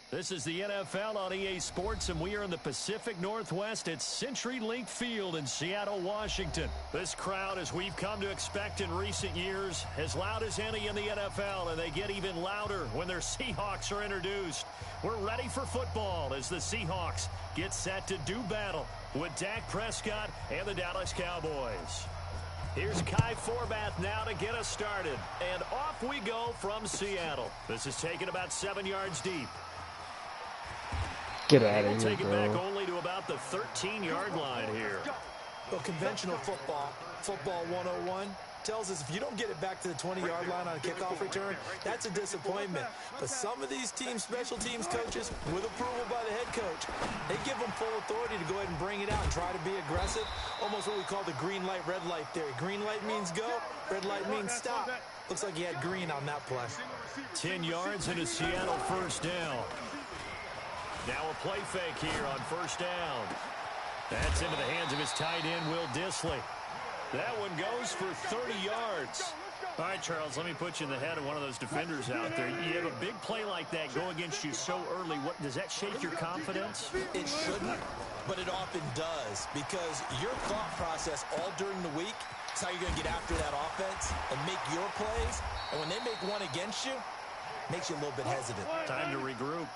This is the NFL on EA Sports, and we are in the Pacific Northwest at CenturyLink Field in Seattle, Washington. This crowd, as we've come to expect in recent years, as loud as any in the NFL, and they get even louder when their Seahawks are introduced. We're ready for football as the Seahawks get set to do battle with Dak Prescott and the Dallas Cowboys. Here's Kai Forbath now to get us started, and off we go from Seattle. This is taken about 7 yards deep. Get out of here, take it back bro. only to about the 13-yard line here. Well, conventional football 101, tells us if you don't get it back to the 20-yard line on a kickoff return, that's a disappointment. But some of these teams, special teams coaches, with approval by the head coach, they give them full authority to go ahead and bring it out and try to be aggressive. Almost what we call the green light, red light theory. Green light means go, red light means stop. Looks like he had green on that play. 10 yards and a Seattle first down. Now a play fake here on first down. That's into the hands of his tight end, Will Dissly. That one goes for 30 yards. All right, Charles, let me put you in the head of one of those defenders out there. You have a big play like that go against you so early. What does that shake your confidence? It shouldn't, but it often does, because your thought process all during the week is how you're going to get after that offense and make your plays. And when they make one against you, it makes you a little bit hesitant. Time to regroup.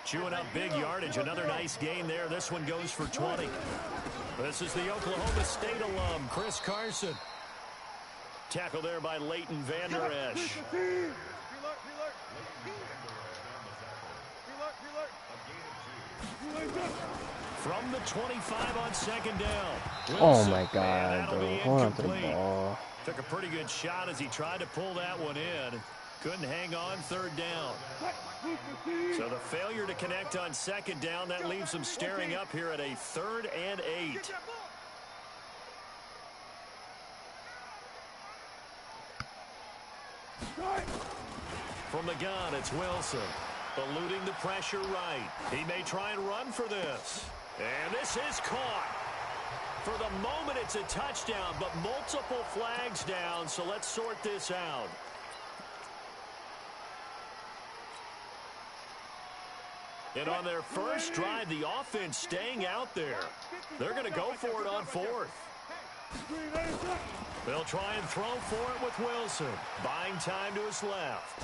Chewing up big yardage. Another nice gain there. This one goes for 20. This is the Oklahoma State alum, Chris Carson. Tackled there by Leighton Vander Esch. From the 25 on second down. Wilson. Oh my God, bro. Hold on to the ball. Took a pretty good shot as he tried to pull that one in. Couldn't hang on third down. So the failure to connect on second down, that leaves them staring up here at a 3rd and 8. From the gun, it's Wilson. Eluding the pressure right. He may try and run for this. And this is caught. For the moment, it's a touchdown, but multiple flags down, so let's sort this out. And on their first drive, the offense staying out there. They're going to go for it on 4th. They'll try and throw for it with Wilson. Buying time to his left.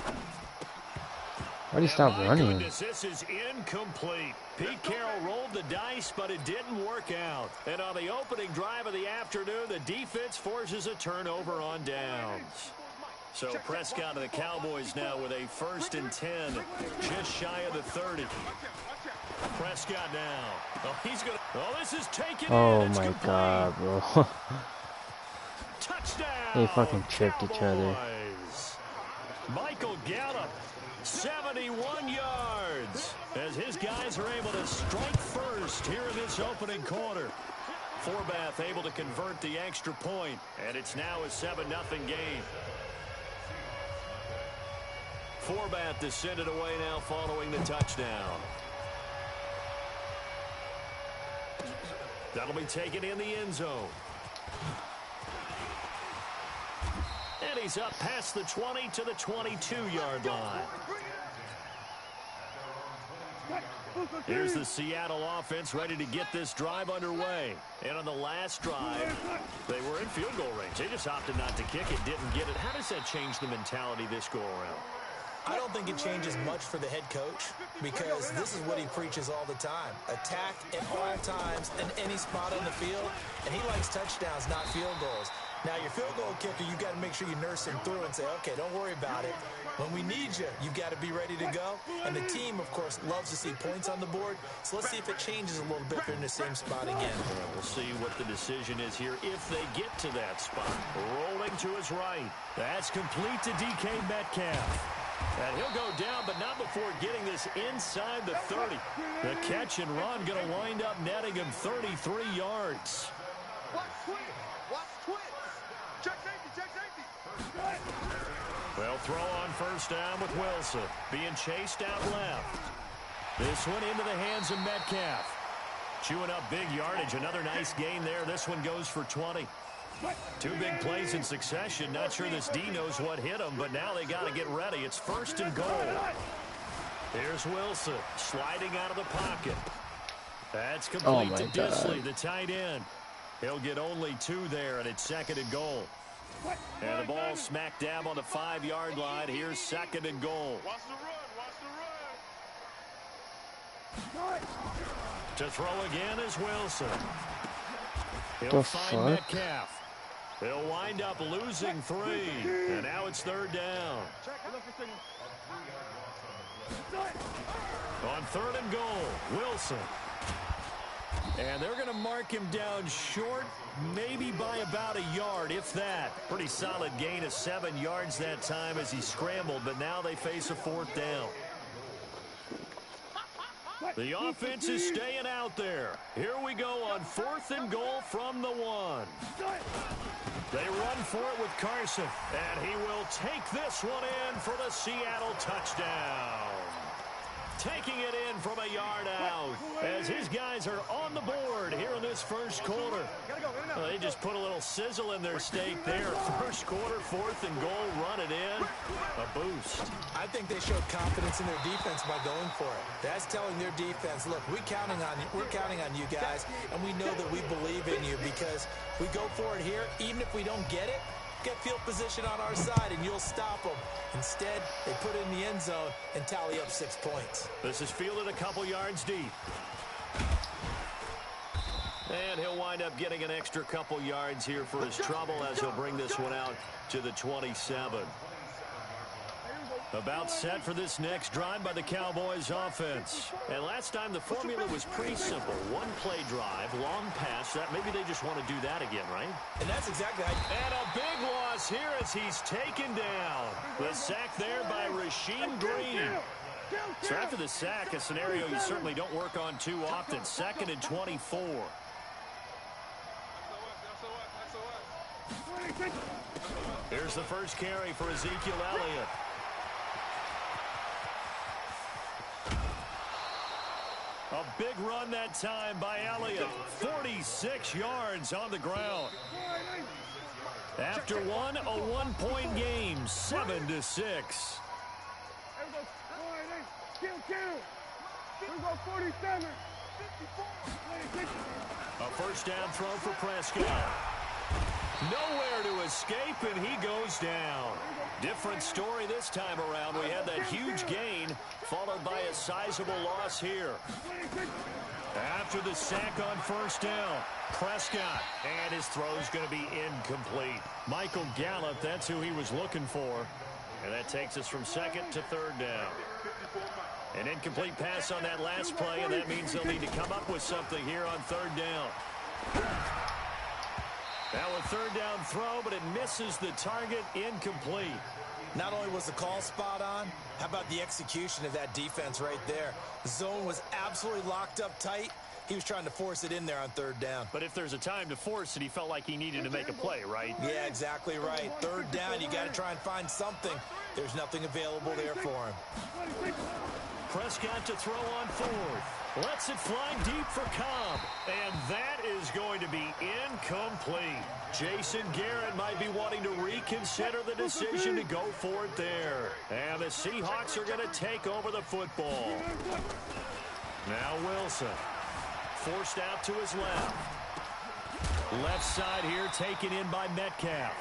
Why do you stop running? Goodness, this is incomplete. Pete Carroll rolled the dice, but it didn't work out. And on the opening drive of the afternoon, the defense forces a turnover on downs. So Prescott and the Cowboys now with a 1st and 10, just shy of the 30. Prescott now. Oh, he's going to. Oh, this is taken in. Oh It's my complete. God, bro. Touchdown. They fucking tripped each other. Michael Gallup, 71 yards, as his guys are able to strike first here in this opening quarter. Forbath able to convert the extra point, and it's now a 7-0 game. Forbath to send it away now following the touchdown. That'll be taken in the end zone. And he's up past the 20 to the 22-yard line. Here's the Seattle offense ready to get this drive underway. And on the last drive, they were in field goal range. They just opted not to kick it, didn't get it. How does that change the mentality this go-around? I don't think it changes much for the head coach, because this is what he preaches all the time. Attack at all times in any spot on the field, and he likes touchdowns, not field goals. Now, your field goal kicker, you've got to make sure you nurse him through and say, okay, don't worry about it. When we need you, you've got to be ready to go. And the team, of course, loves to see points on the board. So let's see if it changes a little bit if they're in the same spot again. We'll see what the decision is here if they get to that spot. Rolling to his right. That's complete to DK Metcalf. And he'll go down, but not before getting this inside the 30. The catch and run going to wind up netting him 33 yards. They'll throw on first down with Wilson. Being chased out left. This one into the hands of Metcalf. Chewing up big yardage. Another nice gain there. This one goes for 20. Two big plays in succession. Not sure this D knows what hit him, but now they got to get ready. It's 1st and goal. Here's Wilson sliding out of the pocket. That's complete to Disley, the tight end. He'll get only 2 there, and it's 2nd and goal. And the ball smack dab on the 5-yard line. Here's 2nd and goal. Watch the run. To throw again is Wilson. He'll find Metcalf. He'll wind up losing 3. And now it's 3rd down. On 3rd and goal, Wilson. And they're going to mark him down short, maybe by about a yard, if that. Pretty solid gain of 7 yards that time as he scrambled, but now they face a 4th down. The offense is staying out there. Here we go on 4th and goal from the 1. They run for it with Carson, and he will take this one in for the Seattle touchdown. Taking it in from a yard out as his guys are on the board here in this 1st quarter. Well, they just put a little sizzle in their steak there. 1st quarter, 4th and goal, run it in. A boost. I think they showed confidence in their defense by going for it. That's telling their defense, look, we're counting on you guys, and we know that we believe in you because we go for it here, even if we don't get it. Get field position on our side, and you'll stop them. Instead, they put it in the end zone and tally up 6 points. This is fielded a couple yards deep. And he'll wind up getting an extra couple yards here for his trouble as he'll bring this one out to the 27. About set for this next drive by the Cowboys offense. And last time the formula was pretty simple. 1-play drive, long pass. That maybe they just want to do that again, right? And that's exactly how. And a big loss here as he's taken down. The sack there by Rasheem Green. So after the sack, a scenario you certainly don't work on too often. 2nd and 24. Here's the first carry for Ezekiel Elliott. A big run that time by Elliott. 46 yards on the ground. After one, a 1-point game, 7-6. A first down throw for Prescott. Nowhere to escape, and he goes down. Different story this time around. We had that huge gain, followed by a sizable loss here. After the sack on first down, Prescott, and his throw's going to be incomplete. Michael Gallup, that's who he was looking for. And that takes us from 2nd to 3rd down. An incomplete pass on that last play, and that means they'll need to come up with something here on 3rd down. Now a 3rd down throw, but it misses the target, incomplete. Not only was the call spot on, how about the execution of that defense right there? The zone was absolutely locked up tight. He was trying to force it in there on 3rd down. But if there's a time to force it, he felt like he needed to make a play, right? Yeah, exactly right. 3rd down, you got to try and find something. There's nothing available there for him. Prescott to throw on 4th. Lets it fly deep for Cobb. And that is going to be incomplete. Jason Garrett might be wanting to reconsider the decision to go for it there. And the Seahawks are going to take over the football. Now Wilson. Forced out to his left. Left side here taken in by Metcalf.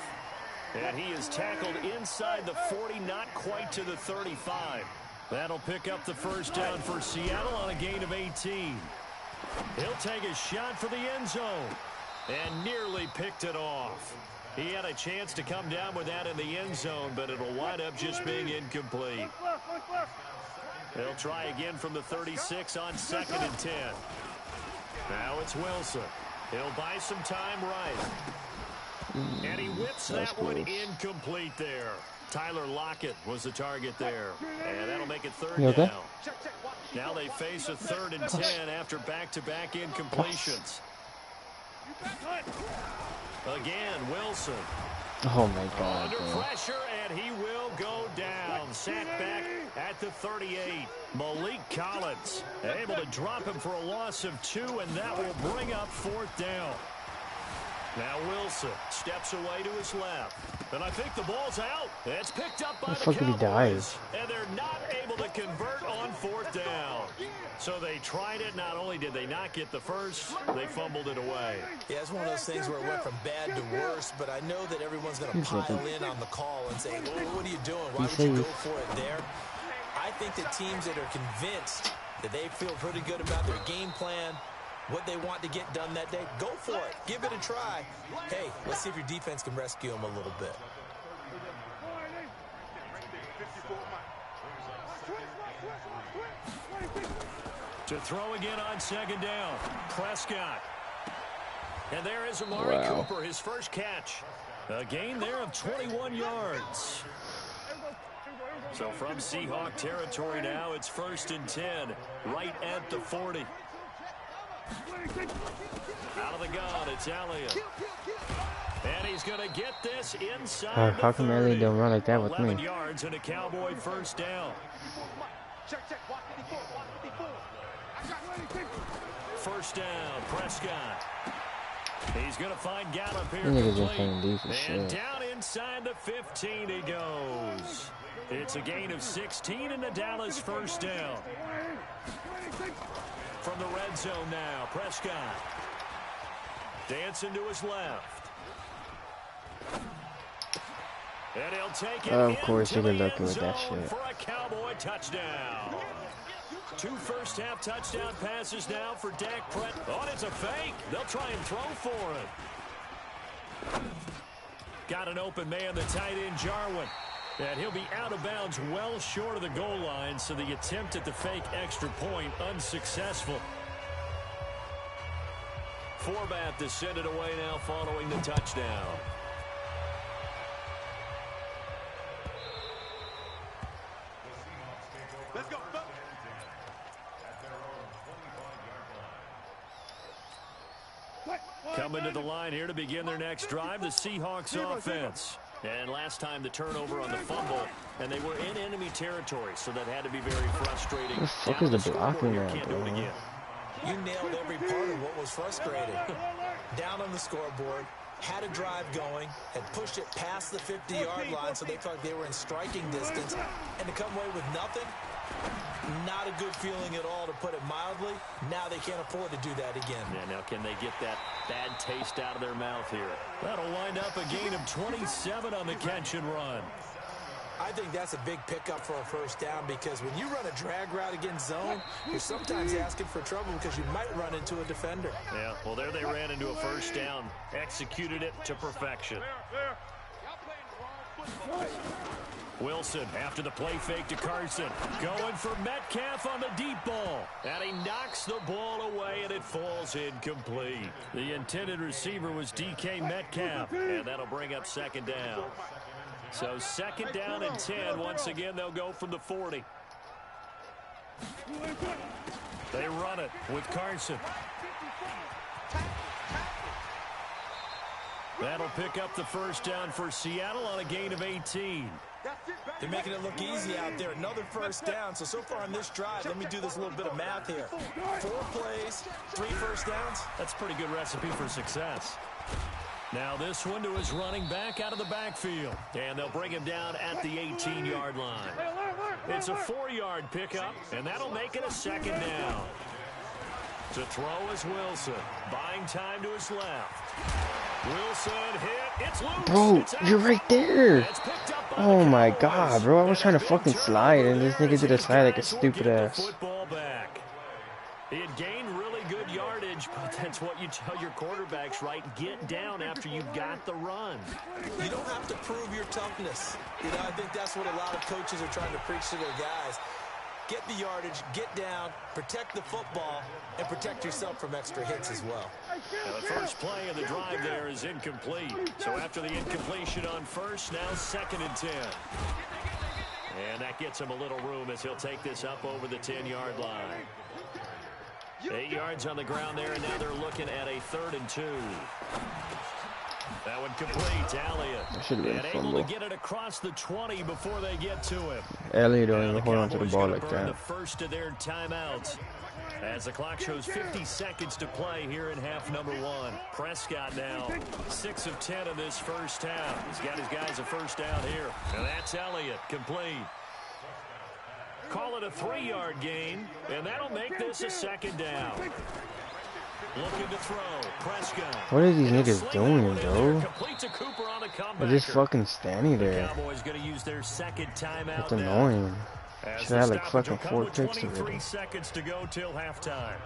And he is tackled inside the 40, not quite to the 35. That'll pick up the first down for Seattle on a gain of 18. He'll take a shot for the end zone and nearly picked it off. He had a chance to come down with that in the end zone, but it'll wind up just being incomplete. They'll try again from the 36 on 2nd and 10. Now it's Wilson. He'll buy some time right. And he whips that one incomplete there. Tyler Lockett was the target there. And that'll make it 3rd down. Now they face a 3rd and 10 after back-to-back incompletions. Again, Wilson. Oh, my God. Under pressure, and he will go down. Sacked back at the 38. Malik Collins able to drop him for a loss of 2, and that will bring up 4th down. Now Wilson steps away to his left. And I think the ball's out. It's picked up by the fuck if he dies? Cowboys. And they're not able to convert on 4th down. So they tried it. Not only did they not get the first, they fumbled it away. Yeah, it's one of those things where it went from bad to worse, but I know that everyone's going to pile in on the call and say, well, what are you doing? Why would you go for it there? I think that teams that are convinced that they feel pretty good about their game plan, what they want to get done that day, go for it. Give it a try. Hey, let's see if your defense can rescue them a little bit. To throw again on 2nd down, Prescott. And there is Amari Cooper, his first catch. A gain there of 21 yards. So from Seahawk territory now, it's 1st and 10, right at the 40. Out of the gun, it's Elliott. And he's going to get this inside How come Elliott don't run like that with me? 11 yards and a Cowboy first down. First down, Prescott. He's going to find Gallup here. And down inside the 15 he goes. It's a gain of 16 in the Dallas first down. From the red zone now, Prescott. Dancing to his left. And he'll take it. Of course, you're lucky with that shit. For a Cowboy touchdown. 2 first-half touchdown passes now for Dak Prescott. Oh, it's a fake. They'll try and throw for it. Got an open man, the tight end, Jarwin. And he'll be out of bounds well short of the goal line, so the attempt at the fake extra point unsuccessful. Forbath to send it away now following the touchdown. Let's go. Coming to the line here to begin their next drive, the Seahawks offense. And last time the turnover on the fumble, and they were in enemy territory, so that had to be very frustrating. What the fuck is the blocking there, bro? You nailed every part of what was frustrating. Down on the scoreboard, had a drive going, had pushed it past the 50-yard line, so they thought they were in striking distance, and to come away with nothing, not a good feeling at all, to put it mildly. Now they can't afford to do that again. Yeah, now can they get that bad taste out of their mouth here? That'll wind up a gain of 27 on the catch and run. I think that's a big pickup for a first down, because when you run a drag route against zone, you're sometimes asking for trouble because you might run into a defender. Yeah, well, there they ran into a first down. Executed it to perfection. Wilson after the play fake to Carson. Going for Metcalf on the deep ball. And he knocks the ball away, and it falls incomplete. The intended receiver was DK Metcalf, and that'll bring up 2nd down. So 2nd down and 10. Once again, they'll go from the 40. They run it with Carson. That'll pick up the first down for Seattle on a gain of 18. They're making it look easy out there. Another first down. So far on this drive, let me do this little bit of math here. 4 plays, 3 first downs. That's a pretty good recipe for success. Now this one to his running back out of the backfield. And they'll bring him down at the 18-yard line. It's a 4-yard pickup, and that'll make it a 2nd down. To throw is Wilson. Buying time to his left. Wilson hit. It's loose. Bro, it's you're right there. Oh my god, bro. I was trying to fucking slide, and this nigga did a slide like a stupid ass. Football back. He had gained really good yardage, but that's what you tell your quarterbacks, right? Get down after you got the run. You don't have to prove your toughness. You know, I think that's what a lot of coaches are trying to preach to their guys. Get the yardage, get down, protect the football, and protect yourself from extra hits as well. Now the first play of the drive there is incomplete. So after the incompletion on first, now 2nd and 10. And that gets him a little room as he'll take this up over the 10-yard line. 8 yards on the ground there, and now they're looking at a 3rd and 2. That one complete. Elliott. And able to get it across the 20 before they get to him. Elliott don't even hold on to the ball like that. The first of their timeouts. As the clock shows 50 seconds to play here in half number 1. Prescott now 6 of 10 in this first half. He's got his guys a first down here. And that's Elliott, complete. Call it a 3-yard gain, and that'll make this a second down. Looking to throw. Prescott. What are these niggas doing, bro? They're just fucking standing there. Cowboys going to use their second timeout. It's annoying. Should have like fucking 4 picks 23 seconds to go till halftime.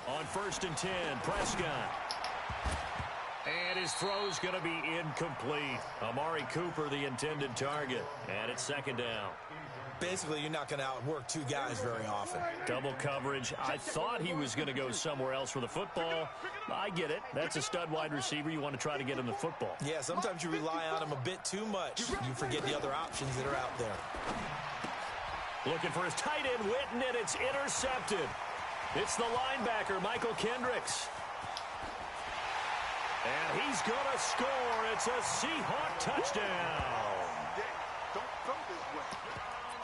On 1st and 10, Prescott. And his throw's going to be incomplete. Amari Cooper, the intended target. And it's second down. Basically, you're not going to outwork 2 guys very often. Double coverage. I thought he was going to go somewhere else for the football. I get it. That's a stud wide receiver. You want to try to get him the football. Yeah, sometimes you rely on him a bit too much. You forget the other options that are out there. Looking for his tight end, Witten, and it's intercepted. It's the linebacker, Michael Kendricks. And he's going to score. It's a Seahawk touchdown.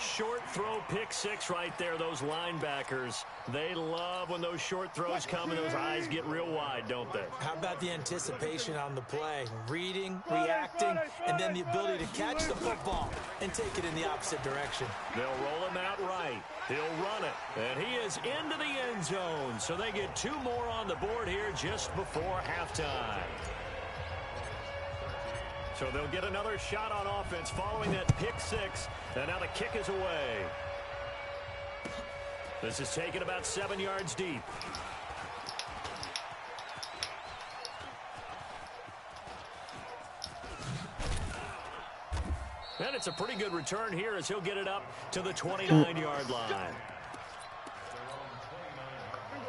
Short throw, pick 6 right there. Those linebackers, they love when those short throws come and those eyes get real wide, don't they? How about the anticipation on the play? Reading, reacting, and then the ability to catch the football and take it in the opposite direction. They'll roll him out right. He'll run it. And he is into the end zone. So they get 2 more on the board here just before halftime. So they'll get another shot on offense following that pick 6. And now the kick is away. This is taken about 7 yards deep. And it's a pretty good return here as he'll get it up to the 29-yard line.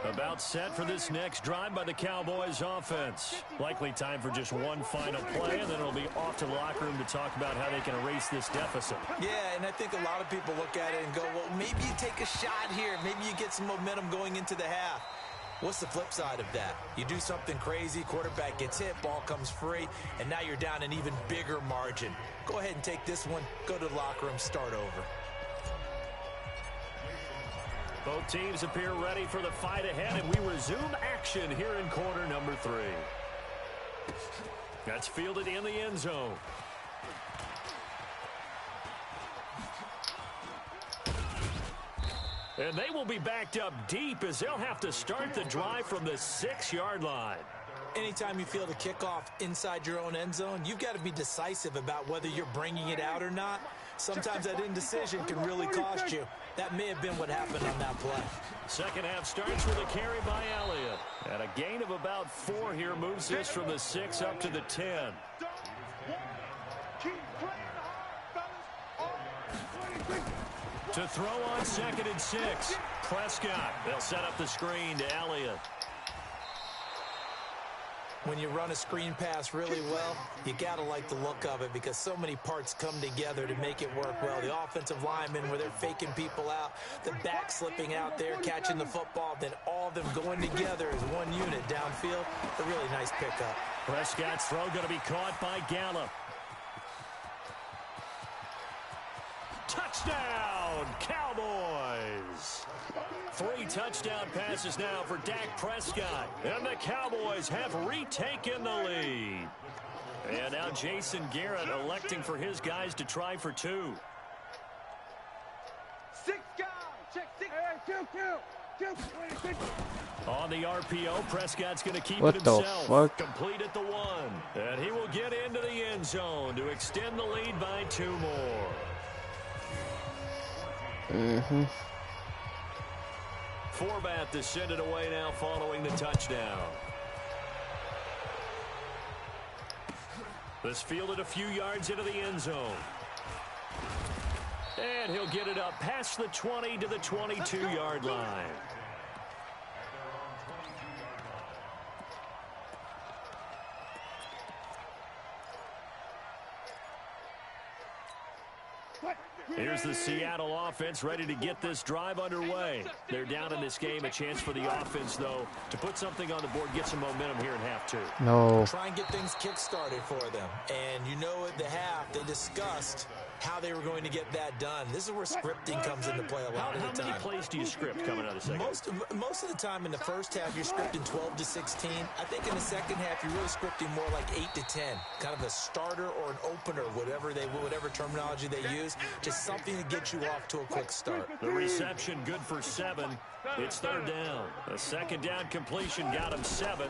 About set for this next drive by the Cowboys offense. Likely time for just one final play, and then it'll be off to the locker room to talk about how they can erase this deficit. Yeah, and I think a lot of people look at it and go, well, maybe you take a shot here. Maybe you get some momentum going into the half. What's the flip side of that? You do something crazy, quarterback gets hit, ball comes free, and now you're down an even bigger margin. Go ahead and take this one, go to the locker room, start over. Both teams appear ready for the fight ahead, and we resume action here in quarter number 3. That's fielded in the end zone. And they will be backed up deep as they'll have to start the drive from the 6-yard line. Anytime you feel the kickoff inside your own end zone, you've got to be decisive about whether you're bringing it out or not. Sometimes that indecision can really cost you. That may have been what happened on that play. Second half starts with a carry by Elliott. And a gain of about 4 here moves this from the 6 up to the 10. To throw on 2nd and 6. Prescott. They'll set up the screen to Elliott. When you run a screen pass really well, you got to like the look of it because so many parts come together to make it work well. The offensive linemen where they're faking people out, the back slipping out there, catching the football, then all of them going together as one unit downfield. A really nice pickup. Prescott's throw going to be caught by Gallup. Touchdown, Cowboys! 3 touchdown passes now for Dak Prescott. And the Cowboys have retaken the lead. And now Jason Garrett electing for his guys to try for 2. 6 guys. Check 6. Hey, 2. On the RPO, Prescott's going to keep what it himself. The fuck? Complete at the 1. And he will get into the end zone to extend the lead by 2 more. Forbath to send it away now following the touchdown. This fielded a few yards into the end zone. And he'll get it up past the 20 to the 22-yard line. Here's the Seattle offense ready to get this drive underway. They're down in this game. A chance for the offense, though, to put something on the board, get some momentum here in half two. No. Try and get things kick-started for them. And you know at the half, they discussed how they were going to get that done. This is where scripting comes into play a lot of the time. How many plays do you script coming out of the second? Most of the time in the first half, you're scripting 12 to 16. I think in the second half, you're really scripting more like 8 to 10. Kind of a starter or an opener, whatever terminology they use. Just something to get you off to a quick start. The reception good for 7. It's third down. A second down completion got him 7.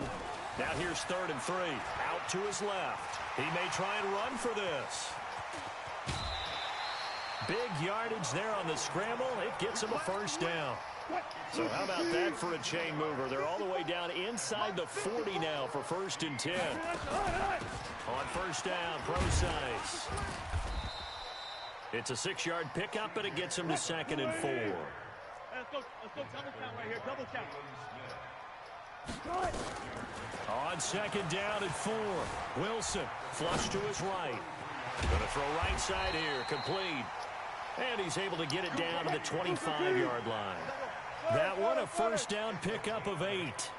Now here's 3rd and 3. Out to his left. He may try and run for this. Big yardage there on the scramble. It gets him a first down. So how about that for a chain mover? They're all the way down inside the 40 now for 1st and 10. On first down, Procise. It's a 6-yard pickup, and it gets him to 2nd and 4. Let's go double count right here. Double count. On 2nd down and 4. Wilson flush to his right. Going to throw right side here. Complete. And he's able to get it down to the 25-yard line. That one a first down pickup of 8.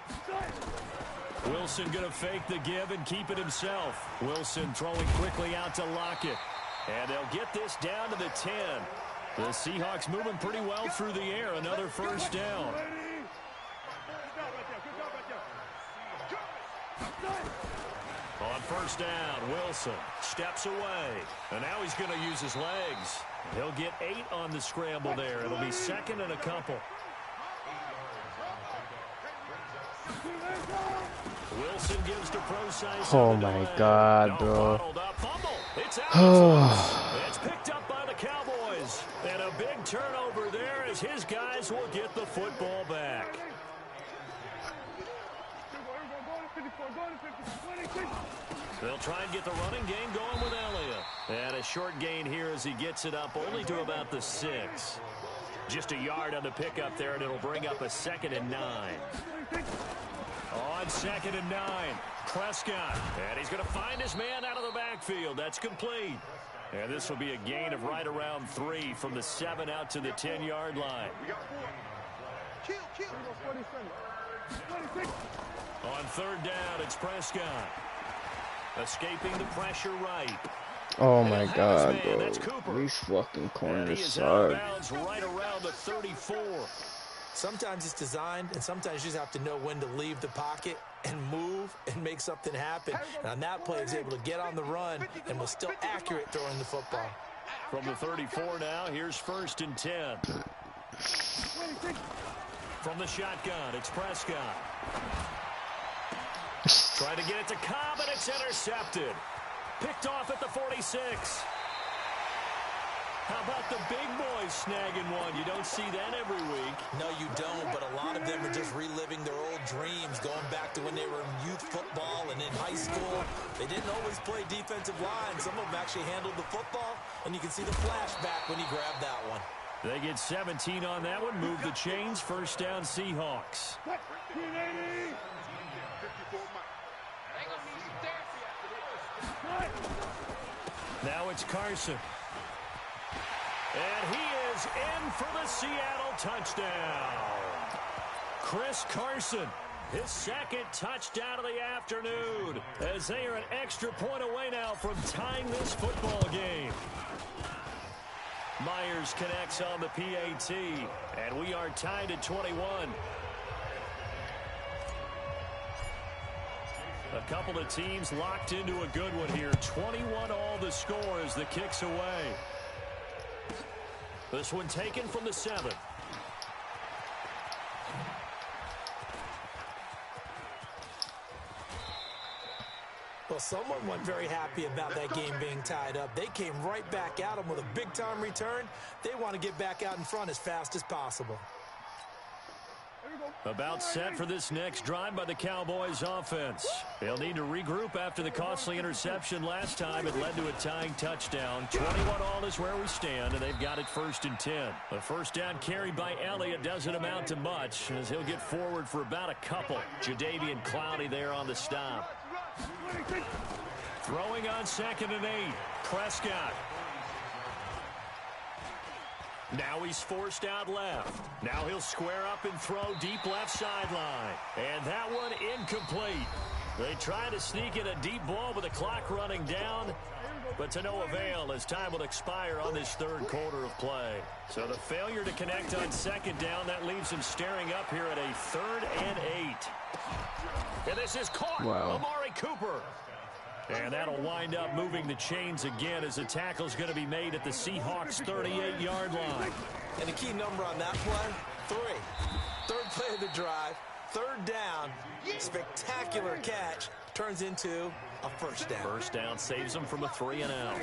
Wilson going to fake the give and keep it himself. Wilson throwing quickly out to Lockett. And they'll get this down to the 10. The Seahawks moving pretty well through the air. Another first down. On first down, Wilson steps away. And now he's going to use his legs. He'll get 8 on the scramble there. It'll be 2nd and a couple. Wilson gives to Procise. Oh my God, bro. It's picked up by the Cowboys. And a big turnover there as his guys will get the football back. They'll try and get the running game going with Elliott. And a short gain here as he gets it up only to about the 6. Just a yard on the pickup there, and it'll bring up a 2nd and 9. On 2nd and 9, Prescott. And he's going to find his man out of the backfield. That's complete. And this will be a gain of right around 3 from the 7 out to the 10-yard line. On 3rd down, it's Prescott. Escaping the pressure right. Oh my God, bro. These fucking corners suck. Right around the 34. Sometimes it's designed, and sometimes you just have to know when to leave the pocket and move and make something happen. And on that play, he's able to get on the run and was still accurate throwing the football. From the 34 now, here's 1st and 10. From the shotgun, it's Prescott. Trying to get it to Cobb, and it's intercepted. Picked off at the 46. How about the big boys snagging one? You don't see that every week. No, you don't, but a lot of them are just reliving their old dreams, going back to when they were in youth football and in high school. They didn't always play defensive line. Some of them actually handled the football, and you can see the flashback when he grabbed that one. They get 17 on that one. Move the chains. First down, Seahawks. Now it's Carson. And he is in for the Seattle touchdown. Chris Carson, his 2nd touchdown of the afternoon, as they are an extra point away now from tying this football game. Myers connects on the PAT, and we are tied at 21. A couple of teams locked into a good one here. 21 all the score as the kick's away. This one taken from the 7. Well, someone wasn't very happy about that game being tied up. They came right back at them with a big-time return. They want to get back out in front as fast as possible. About set for this next drive by the Cowboys offense. They'll need to regroup after the costly interception last time. It led to a tying touchdown. 21 all is where we stand, and they've got it 1st and 10. The first down carried by Elliott doesn't amount to much as he'll get forward for about a couple. Jadeveon Clowney there on the stop. Throwing on 2nd and 8. Prescott. Now he's forced out left. Now he'll square up and throw deep left sideline. And that one incomplete. They try to sneak in a deep ball with the clock running down, but to no avail as time will expire on this third quarter of play. So the failure to connect on second down, that leaves him staring up here at a 3rd and 8. And this is caught. Wow. Amari Cooper. And that'll wind up moving the chains again as the tackle's going to be made at the Seahawks' 38-yard line. And the key number on that play, 3. Third play of the drive, 3rd down, spectacular catch, turns into a first down. First down saves him from a 3-and-out.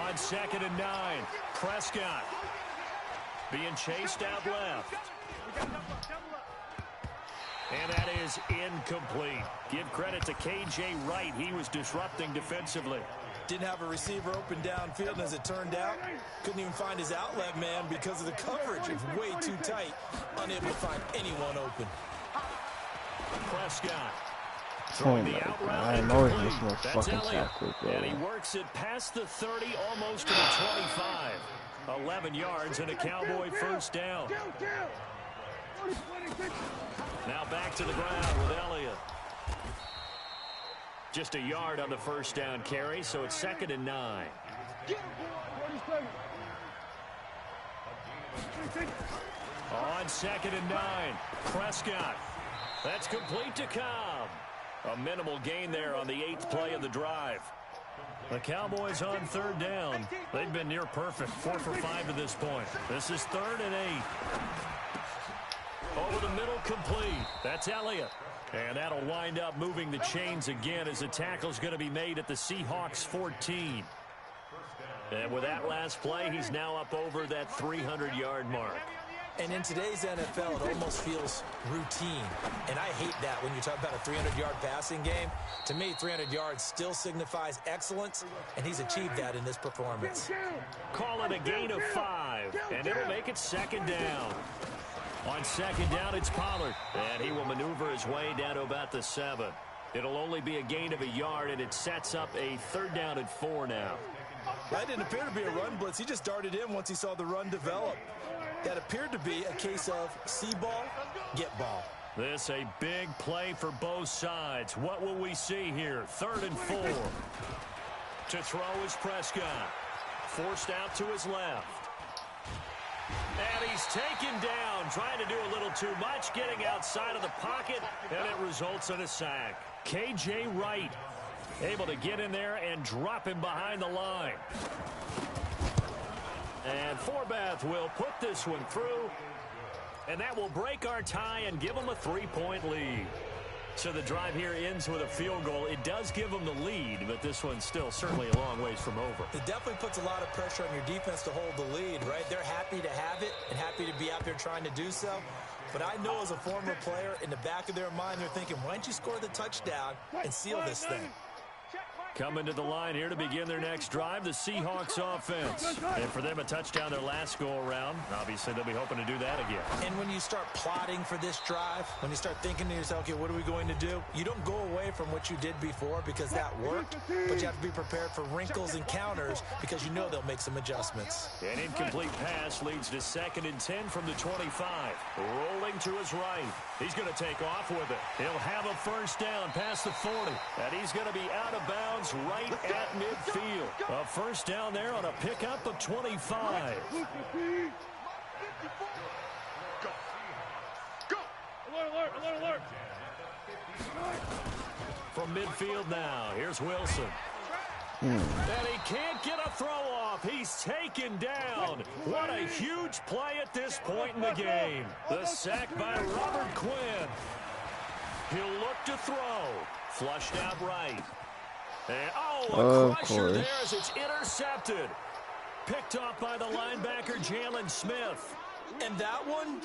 On 2nd and 9, Prescott being chased out left. And that is incomplete. Give credit to K.J. Wright. He was disrupting defensively. Didn't have a receiver open downfield, and as it turned out, couldn't even find his outlet man because of the coverage. It was way too tight, unable to find anyone open. Prescott. Oh my God, I'm always missing those fucking tackles, bro. And he works it past the 30, almost to the 25. 11 yards and a Cowboy first down. Now back to the ground with Elliott. Just a yard on the first down carry, so it's 2nd and 9. On 2nd and 9, Prescott. That's complete to Cobb. A minimal gain there on the 8th play of the drive. The Cowboys on 3rd down. They've been near perfect, 4 for 5 to this point. This is 3rd and 8. Over the middle, complete. That's Elliott. And that'll wind up moving the chains again as the tackle's going to be made at the Seahawks 14. And with that last play, he's now up over that 300-yard mark. And in today's NFL, it almost feels routine. And I hate that when you talk about a 300-yard passing game. To me, 300 yards still signifies excellence, and he's achieved that in this performance. Call it a gain of 5, and it'll make it 2nd down. On 2nd down, it's Pollard, and he will maneuver his way down to about the 7. It'll only be a gain of a yard, and it sets up a 3rd down and 4 now. That didn't appear to be a run blitz. He just darted in once he saw the run develop. That appeared to be a case of see ball, get ball. This a big play for both sides. What will we see here? 3rd and 4. To throw is Prescott. Forced out to his left. And he's taken down, trying to do a little too much, getting outside of the pocket, and it results in a sack. K.J. Wright able to get in there and drop him behind the line. And Forbath will put this one through, and that will break our tie and give them a 3-point lead. So the drive here ends with a field goal. It does give them the lead, but this one's still certainly a long ways from over. It definitely puts a lot of pressure on your defense to hold the lead, right? They're happy to have it and happy to be out there trying to do so. But I know as a former player, in the back of their mind, they're thinking, why don't you score the touchdown and seal this thing? Coming to the line here to begin their next drive, the Seahawks offense. And for them, a touchdown their last go-around. Obviously, they'll be hoping to do that again. And when you start plotting for this drive, when you start thinking to yourself, okay, what are we going to do? You don't go away from what you did before because that worked, but you have to be prepared for wrinkles and counters because you know they'll make some adjustments. An incomplete pass leads to 2nd and 10 from the 25. Rolling to his right. He's going to take off with it. He'll have a first down past the 40. And he's going to be out of bounds right at midfield. A first down there on a pickup of 25. Alert. From midfield now, here's Wilson. And he can't get a throw off. He's taken down. What a huge play at this point in the game. The sack by Robert Quinn. He'll look to throw. Flushed out right. And, a crusher there as it's intercepted. Picked off by the linebacker, Jalen Smith. And that one,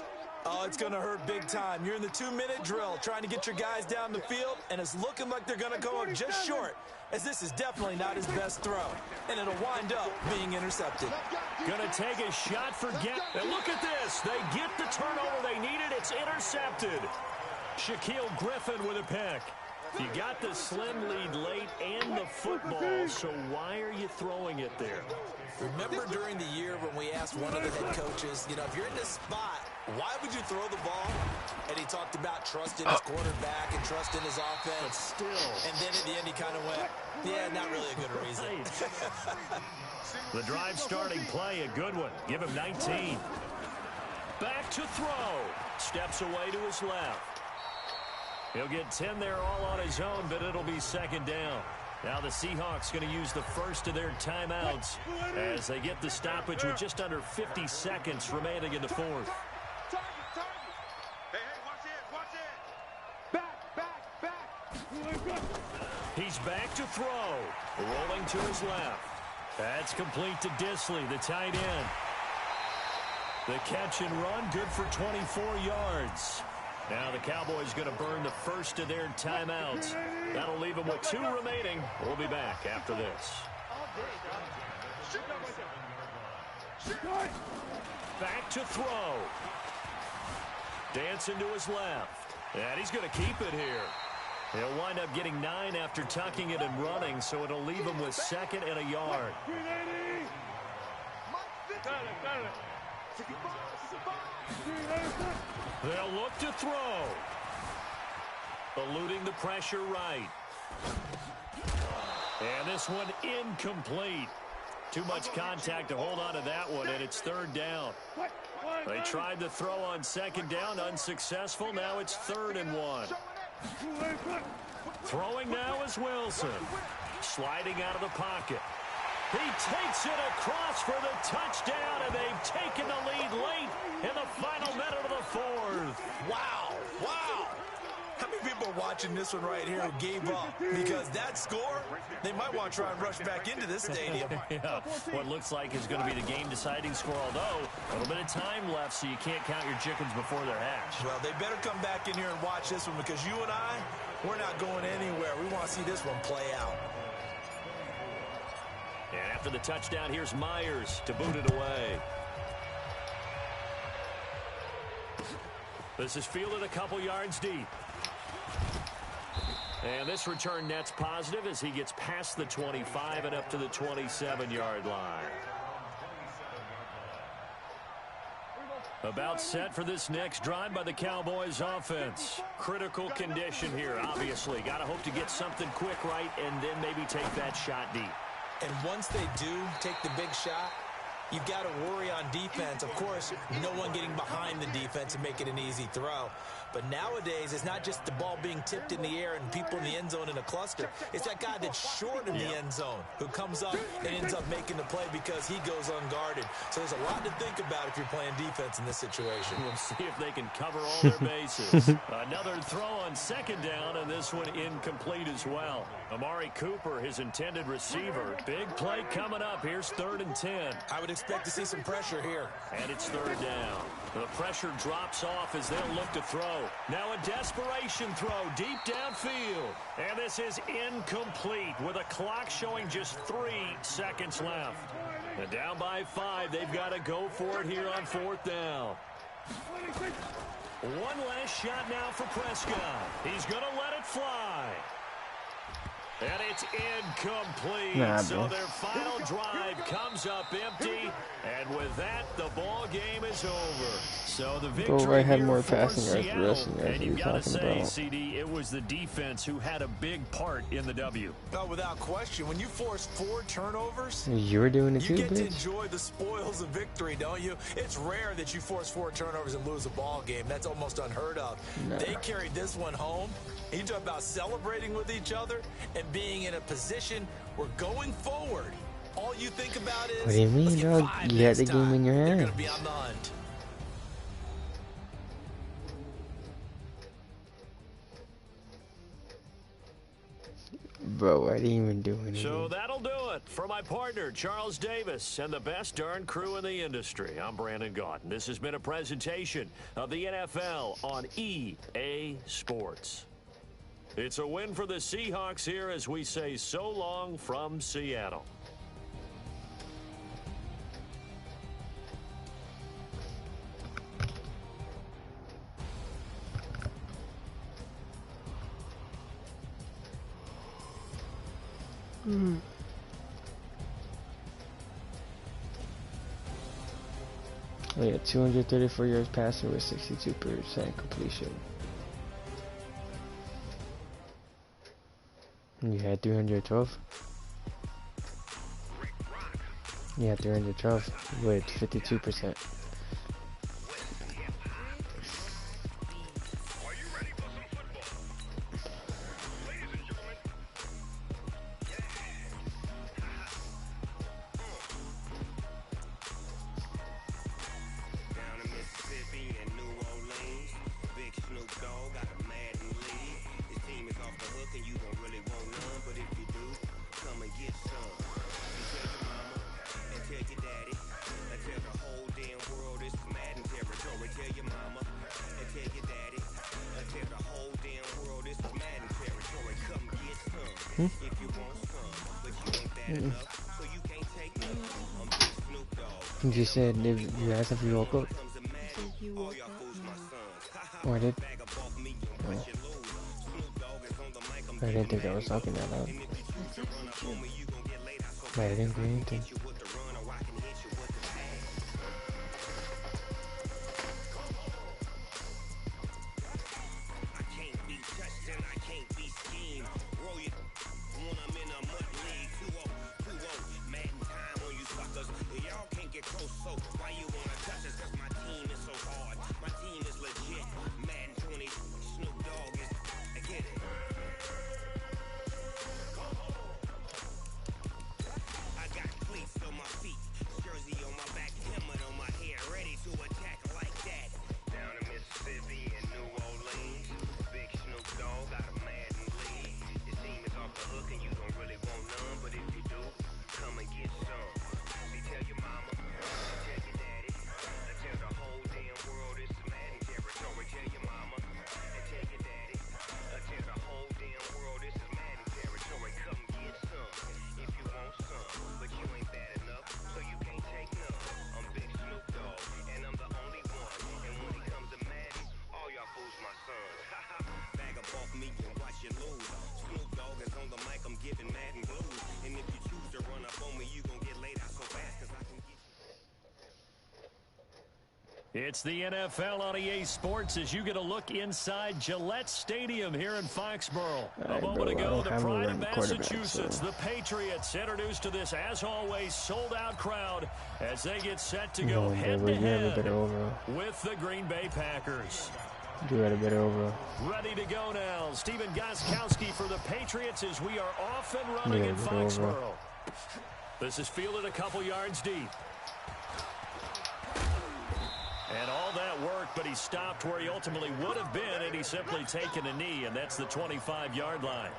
it's going to hurt big time. You're in the 2-minute drill trying to get your guys down the field, and it's looking like they're going to go up just short, as this is definitely not his best throw. And it'll wind up being intercepted. Going to take a shot for and look at this. They get the turnover they needed. It's intercepted. Shaquille Griffin with a pick. You got the slim lead late and the football, so why are you throwing it there? Remember during the year when we asked one of the head coaches, if you're in this spot, why would you throw the ball? And he talked about trusting his quarterback and trusting his offense. But still. And then at the end he kind of went, yeah, not really a good reason. The drive starting play, a good one. Give him 19. Back to throw. Steps away to his left. He'll get 10 there all on his own, but it'll be second down. Now the Seahawks going to use the first of their timeouts as they get the stoppage with just under 50 seconds remaining in the fourth. He's back to throw. Rolling to his left. That's complete to Disley, the tight end. The catch and run, good for 24 yards. Now the Cowboys going to burn the first of their timeouts. That'll leave them with 2 remaining. We'll be back after this. Back to throw. Dancing to his left. And he's going to keep it here. He'll wind up getting 9 after tucking it and running, so it'll leave him with 2nd and a yard. They'll look to throw. Eluding the pressure right. And this one incomplete. Too much contact to hold on to that one, and it's 3rd down. They tried to throw on 2nd down, unsuccessful. Now it's 3rd and 1. Throwing now is Wilson. Sliding out of the pocket. He takes it across for the touchdown, and they've taken the lead late in the final minute of the 4th. Wow. Wow. How many people are watching this one right here who gave up? Because that score, they might want to try and rush back into this stadium. Yeah, what looks like is going to be the game-deciding score, although a little bit of time left, so you can't count your chickens before they're hatched. Well, they better come back in here and watch this one, because you and I, we're not going anywhere. We want to see this one play out. And after the touchdown, here's Myers to boot it away. This is fielded a couple yards deep. And this return net's positive as he gets past the 25 and up to the 27-yard line. About set for this next drive by the Cowboys offense. Critical condition here, obviously. Got to hope to get something quick right and then maybe take that shot deep. And once they do take the big shot, you've got to worry on defense. Of course, no one getting behind the defense and make it an easy throw. But nowadays, it's not just the ball being tipped in the air and people in the end zone in a cluster. It's that guy that's short in the end zone who comes up and ends up making the play because he goes unguarded. So there's a lot to think about if you're playing defense in this situation. We'll see if they can cover all their bases. Another throw on 2nd down, and this one incomplete as well. Amari Cooper, his intended receiver. Big play coming up. Here's 3rd and 10. I would expect to see some pressure here. And it's 3rd down. The pressure drops off as they'll look to throw. Now a desperation throw deep downfield. And this is incomplete with a clock showing just 3 seconds left. And down by 5, they've got to go for it here on 4th down. One last shot now for Prescott. He's going to let it fly. And it's incomplete. So their final drive comes up empty. And with that, the ball game is over. So the victory had here more for passing yards, Seattle. rushing yards. And you've What are got you to talking say, about? CD, it was the defense who had a big part in the W. Oh, without question. When you force 4 turnovers, You were doing it you too, get to bitch. enjoy the spoils of victory, don't you? It's rare that you force 4 turnovers and lose a ball game. That's almost unheard of. No. They carried this one home. You talk about celebrating with each other and being in a position where going forward, all you think about is, What do you mean, let's get dog? 5 You had next the game time. in your They're hands. going to be on the hunt. Bro, I didn't even do anything. So that'll do it for my partner, Charles Davis, and the best darn crew in the industry. I'm Brandon Gaudin. This has been a presentation of the NFL on EA Sports. It's a win for the Seahawks here as we say so long from Seattle. Oh yeah, 234 yards passing with 62% completion. You had 312? Yeah, 312 with 52%. You said if you asked if you woke up. Oh, I did. Oh. I didn't think I was talking that loud. But I didn't do anything. It's the NFL on EA Sports as you get a look inside Gillette Stadium here in Foxborough. A moment ago, the pride of Massachusetts, the Patriots, introduced to this, as always, sold-out crowd as they get set to go head-to-head with the Green Bay Packers. Do it a bit over. Ready to go now. Stephen Gostkowski for the Patriots as we are off and running in Foxborough. This is fielded a couple yards deep. And all that work, but he stopped where he ultimately would have been, and he's simply taken a knee, and that's the 25-yard line.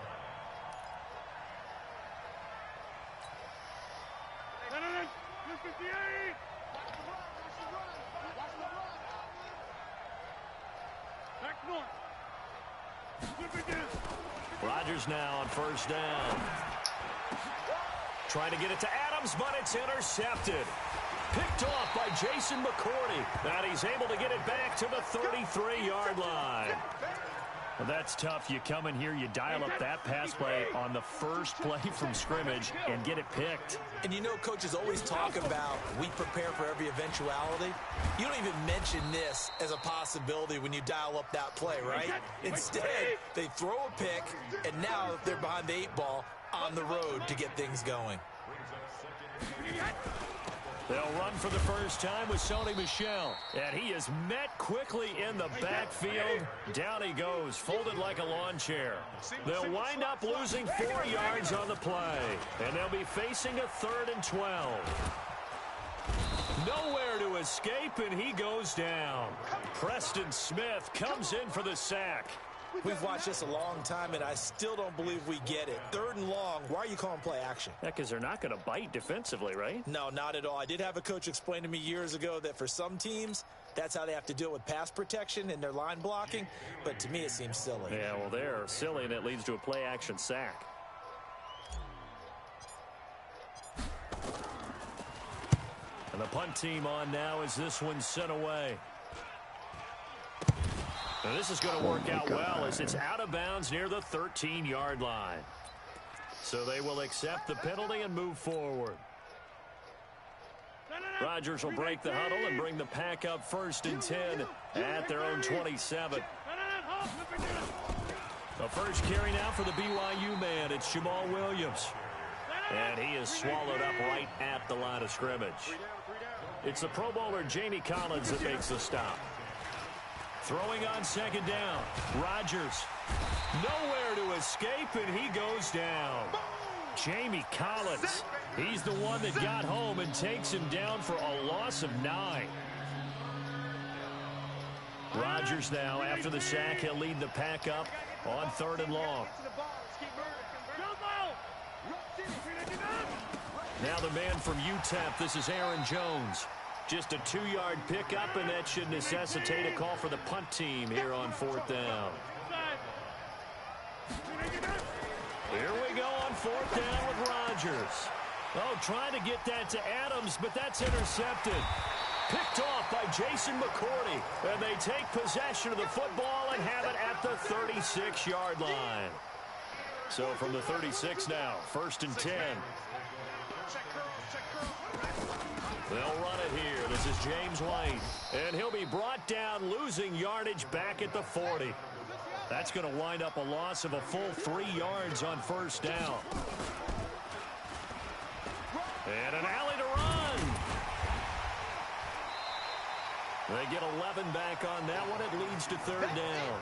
Rodgers now on first down. Trying to get it to Adams, but it's intercepted. Picked off by Jason McCourty. And he's able to get it back to the 33-yard line. Well, that's tough. You come in here, you dial up that pass play on the first play from scrimmage and get it picked. And you know, coaches always talk about we prepare for every eventuality. You don't even mention this as a possibility when you dial up that play, right? Instead, they throw a pick, and now they're behind the 8 ball on the road to get things going. They'll run for the first time with Sony Michel. And he is met quickly in the backfield. Down he goes, folded like a lawn chair. They'll wind up losing 4 yards on the play. And they'll be facing a 3rd and 12. Nowhere to escape, and he goes down. Preston Smith comes in for the sack. We've watched this a long time, and I still don't believe we get it. 3rd and long, why are you calling play action? Yeah, because they're not going to bite defensively, right? No, not at all. I did have a coach explain to me years ago that for some teams, that's how they have to deal with pass protection and their line blocking. But to me, it seems silly. Yeah, well, they're silly, and it leads to a play action sack. And the punt team on now as this one's sent away. And this is going to work out well as it's out of bounds near the 13-yard line. So they will accept the penalty and move forward. Rodgers will break the huddle and bring the pack up 1st and 10 at their own 27. The first carry now for the BYU man. It's Jamal Williams. And he is swallowed up right at the line of scrimmage. It's the Pro Bowler Jamie Collins that makes the stop. Throwing on 2nd down. Rodgers nowhere to escape, and he goes down. Jamie Collins, he's the one that got home and takes him down for a loss of 9. Rodgers now, after the sack, he'll lead the pack up on 3rd and long. Now the man from UTEP, this is Aaron Jones. Just a 2-yard pickup, and that should necessitate a call for the punt team here on 4th down. Here we go on 4th down with Rodgers. Oh, trying to get that to Adams, but that's intercepted. Picked off by Jason McCourty. And they take possession of the football and have it at the 36-yard line. So from the 36 now, 1st and 10. They'll run it here. This is James White. And he'll be brought down, losing yardage back at the 40. That's going to wind up a loss of a full 3 yards on 1st down. And an alley to run. They get 11 back on that one. It leads to 3rd down.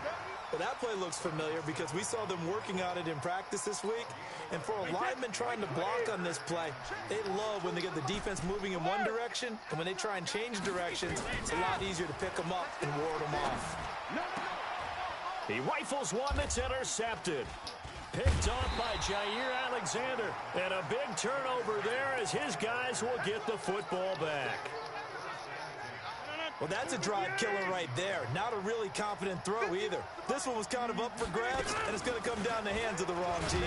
Well, that play looks familiar because we saw them working on it in practice this week. And for a lineman trying to block on this play, they love when they get the defense moving in one direction. And when they try and change directions, it's a lot easier to pick them up and ward them off. He rifles one that's intercepted. Picked off by Jair Alexander. And a big turnover there as his guys will get the football back. Well, that's a drive killer right there. Not a really confident throw either. This one was kind of up for grabs, and it's going to come down the hands of the wrong team.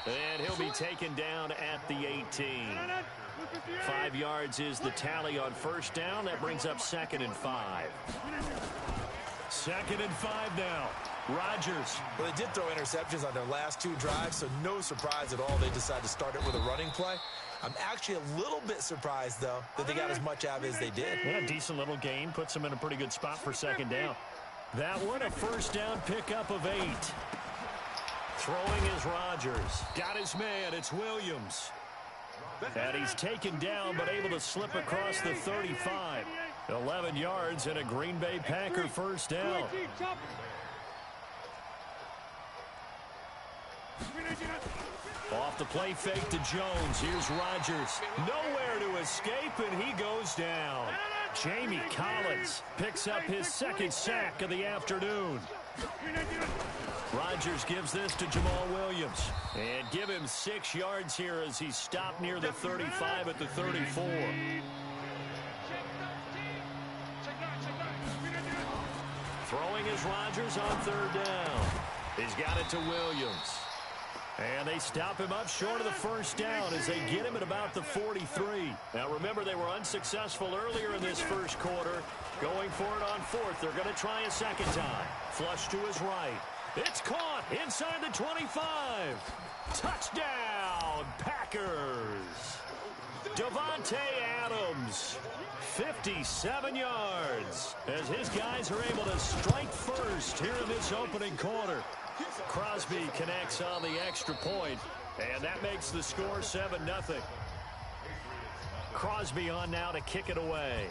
And he'll be taken down at the 18. 5 yards is the tally on 1st down. That brings up 2nd and 5. 2nd and 5 now. Rodgers. Well, they did throw interceptions on their last 2 drives, so no surprise at all they decided to start it with a running play. I'm actually a little bit surprised, though, that they got as much out of it as they did. Yeah, decent little gain. Puts them in a pretty good spot for 2nd down. That one, a 1st down pickup of 8. Throwing is Rodgers. Got his man. It's Williams. And he's taken down, but able to slip across the 35. 11 yards and a Green Bay Packer 1st down. Off the play fake to Jones. Here's Rodgers. Nowhere to escape, and he goes down. Jamie Collins picks up his 2nd sack of the afternoon. Rodgers gives this to Jamal Williams. And give him 6 yards here as he's stopped near the 35 at the 34. Throwing is Rodgers on 3rd down. He's got it to Williams. And they stop him up short of the 1st down as they get him at about the 43. Now, remember, they were unsuccessful earlier in this 1st quarter. Going for it on 4th. They're going to try a 2nd time. Flush to his right. It's caught inside the 25. Touchdown, Packers. Davante Adams, 57 yards, as his guys are able to strike first here in this opening quarter. Crosby connects on the extra point, and that makes the score 7-0. Crosby on now to kick it away.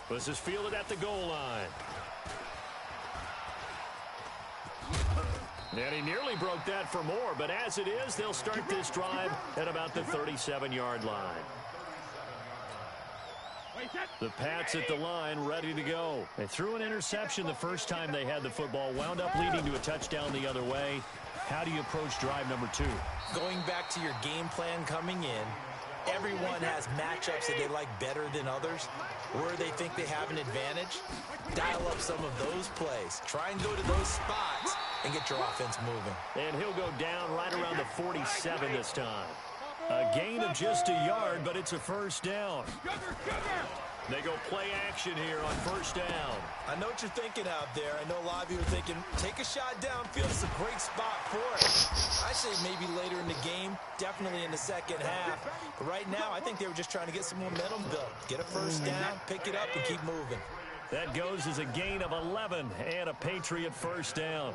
This is fielded at the goal line. And he nearly broke that for more, but as it is, they'll start this drive at about the 37-yard line. The Pats at the line, ready to go. They threw an interception the first time they had the football, wound up leading to a touchdown the other way. How do you approach drive number 2? Going back to your game plan coming in, everyone has matchups that they like better than others. Where they think they have an advantage, dial up some of those plays. Try and go to those spots and get your offense moving. And he'll go down right around the 47 this time. A gain of just a yard, but it's a 1st down. They go play action here on first down. I know what you're thinking out there. I know a lot of you are thinking, take a shot downfield. It's a great spot for it. I say maybe later in the game, definitely in the second half. But right now, I think they were just trying to get some momentum built. Get a first down, pick it up, and keep moving. That goes as a gain of 11 and a Patriot first down.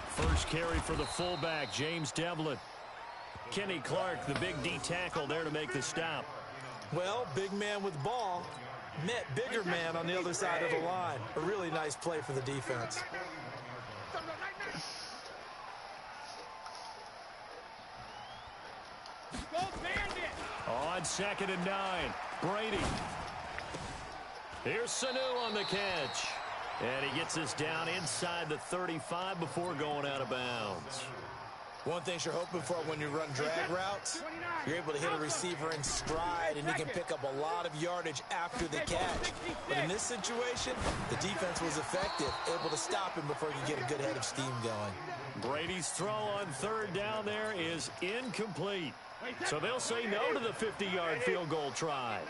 First carry for the fullback, James Devlin. Kenny Clark, the big D tackle there to make the stop. Well, big man with ball met bigger man on the other side of the line. A really nice play for the defense. On 2nd and 9, Brady. Here's Sanu on the catch. And he gets us down inside the 35 before going out of bounds. One thing you're hoping for when you run drag routes, you're able to hit a receiver in stride, and he can pick up a lot of yardage after the catch. But in this situation, the defense was effective, able to stop him before he could get a good head of steam going. Brady's throw on 3rd down there is incomplete. So they'll say no to the 50-yard field goal try.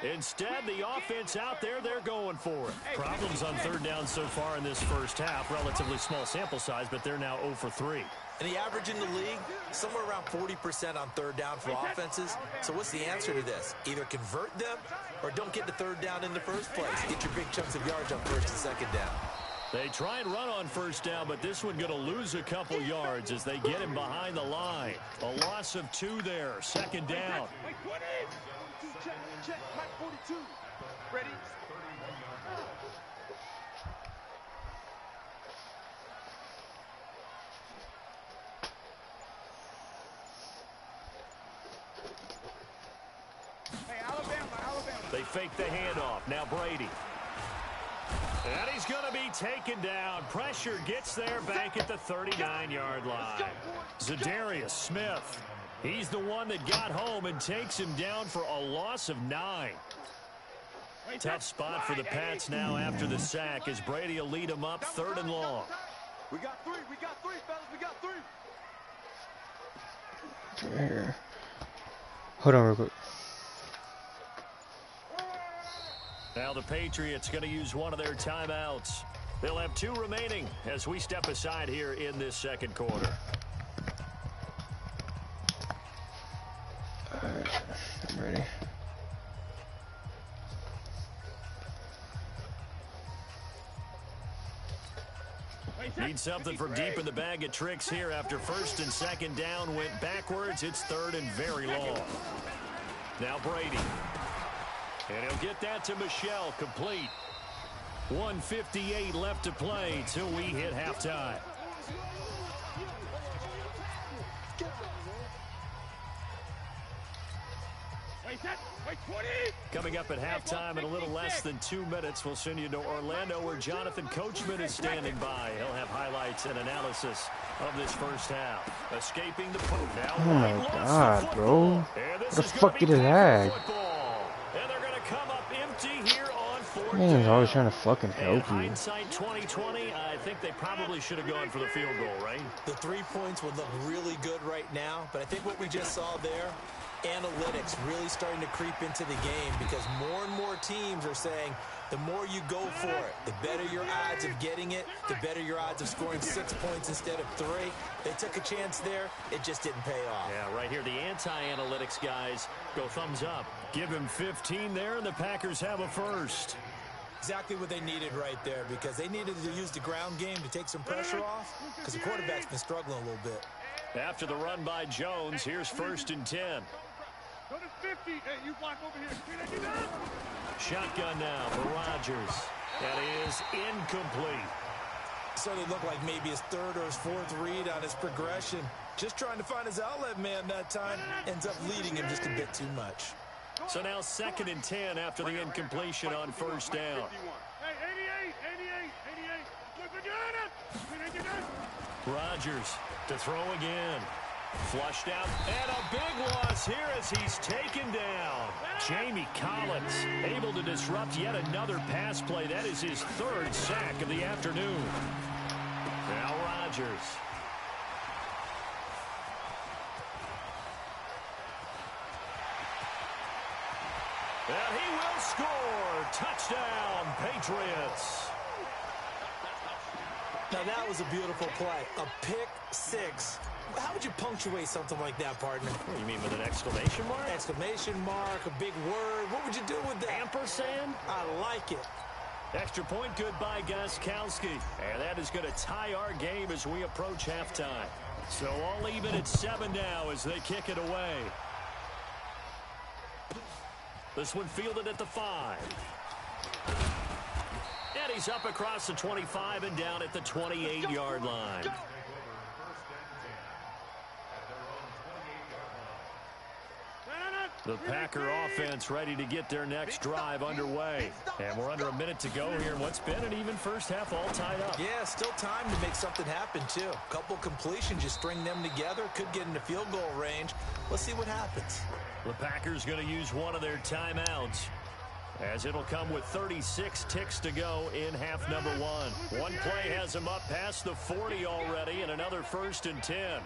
Instead, the offense out there, they're going for it. Problems on 3rd down so far in this first half. Relatively small sample size, but they're now 0 for 3. And the average in the league, somewhere around 40% on 3rd down for offenses. So what's the answer to this? Either convert them or don't get the 3rd down in the first place. Get your big chunks of yards on 1st and 2nd down. They try and run on 1st down, but this one going to lose a couple yards as they get him behind the line. A loss of 2 there. 2nd down. Check, Mike 42. Ready? Hey, Alabama. They fake the handoff. Now Brady. And he's going to be taken down. Pressure gets there back at the 39-yard line. Zadarius Smith. He's the one that got home and takes him down for a loss of 9. Tough spot for the Pats now after the sack as Brady will lead them up 3rd and long. We got 3, fellas, we got 3. Right here. Hold on real quick. Now the Patriots going to use one of their timeouts. They'll have 2 remaining as we step aside here in this 2nd quarter. Alright, I'm ready. Need something from deep in the bag of tricks here after 1st and 2nd down went backwards. It's 3rd and very long. Now Brady. And he'll get that to Michelle, complete. 1:58 left to play till we hit halftime. Coming up at halftime in a little less than 2 minutes, we'll send you to Orlando where Jonathan Coachman is standing by. He'll have highlights and analysis of this first half. Escaping the poke. Oh my God, bro. What the fuck did it lag? And they're going to come up empty here on 4th down. Man, I was trying to fucking help you. Hindsight 2020, I think they probably should have gone for the field goal, right? The 3 points would look really good right now, but I think what we just saw there, analytics really starting to creep into the game because more and more teams are saying the more you go for it, the better your odds of getting it, the better your odds of scoring 6 points instead of 3. They took a chance there. It just didn't pay off. Yeah, right here, the anti-analytics guys go thumbs up. Give him 15 there, and the Packers have a first. Exactly what they needed right there because they needed to use the ground game to take some pressure off because the quarterback's been struggling a little bit. After the run by Jones, here's 1st and 10. Go to 50. Hey, you block over here. Shotgun now for Rodgers. That is incomplete. So they look like maybe his 3rd or his 4th read on his progression. Just trying to find his outlet man that time. Ends up leading him just a bit too much. So now 2nd and 10 after the incompletion on 1st down. Hey, 88. Rodgers to throw again. Flushed out, and a big loss here as he's taken down. Jamie Collins able to disrupt yet another pass play. That is his 3rd sack of the afternoon. Now Rodgers. And he will score. Touchdown, Patriots. Now that was a beautiful play. A pick six. How would you punctuate something like that, partner? What do you mean, with an exclamation mark? Exclamation mark, a big word. What would you do with that? Ampersand? I like it. Extra point good by Gostkowski. And that is going to tie our game as we approach halftime. So all even at 7 now as they kick it away. This one fielded at the 5. And he's up across the 25 and down at the 28-yard line. The Packer offense ready to get their next drive underway. And we're under a minute to go here in what's been an even first half all tied up. Yeah, still time to make something happen, too. A couple completions, you string them together, could get into field goal range. Let's see what happens. The Packers going to use one of their timeouts, as it'll come with 36 ticks to go in half number 1. One play has them up past the 40 already, and another 1st and 10.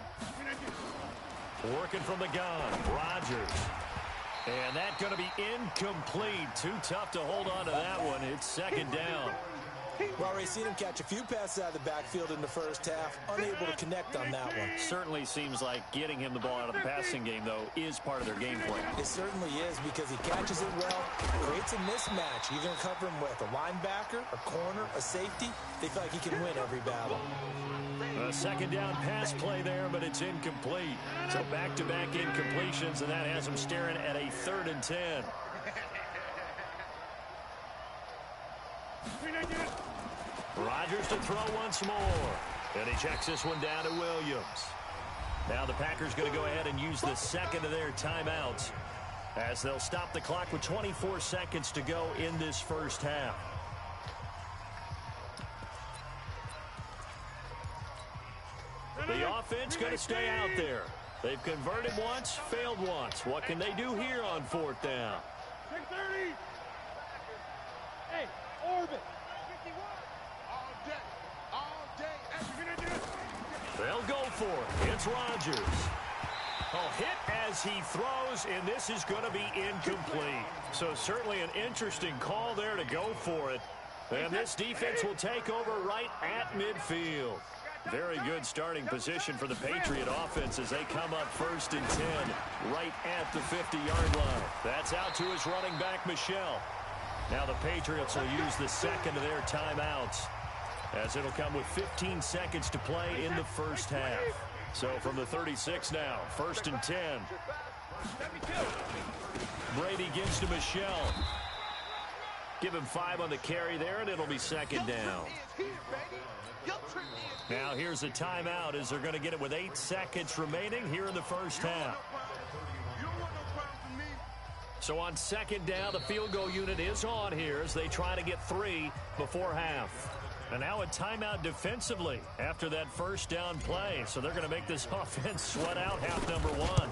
Working from the gun, Rodgers. And that's going to be incomplete. Too tough to hold on to that one. It's 2nd down. Well, already seen him catch a few passes out of the backfield in the first half. Unable to connect on that one. Certainly seems like getting him the ball out of the passing game, though, is part of their game plan. It certainly is, because he catches it well, creates a mismatch. You're going to cover him with a linebacker, a corner, a safety. They feel like he can win every battle. A 2nd down pass play there, but it's incomplete. So back-to-back incompletions, and that has him staring at a 3rd and 10. Rodgers to throw once more. And he checks this one down to Williams. Now the Packers going to go ahead and use the 2nd of their timeouts, as they'll stop the clock with 24 seconds to go in this first half. The offense going to stay out there. They've converted once, failed once. What can they do here on 4th down? 6:30. Hey, orbit. 51. All day. They'll go for it. It's Rodgers. Oh, hit as he throws, and this is going to be incomplete. So certainly an interesting call there to go for it. And this defense will take over right at midfield. Very good starting position for the Patriot offense as they come up 1st and 10 right at the 50-yard line. That's out to his running back, Michel. Now the Patriots will use the 2nd of their timeouts, as it'll come with 15 seconds to play in the first half. So from the 36 now, 1st and 10. Brady gives to Michel. Give him 5 on the carry there, and it'll be 2nd down. Now here's a timeout as they're going to get it with 8 seconds remaining here in the first half. So on 2nd down, the field goal unit is on here as they try to get 3 before half. And now a timeout defensively after that 1st down play. So they're going to make this offense sweat out half number 1.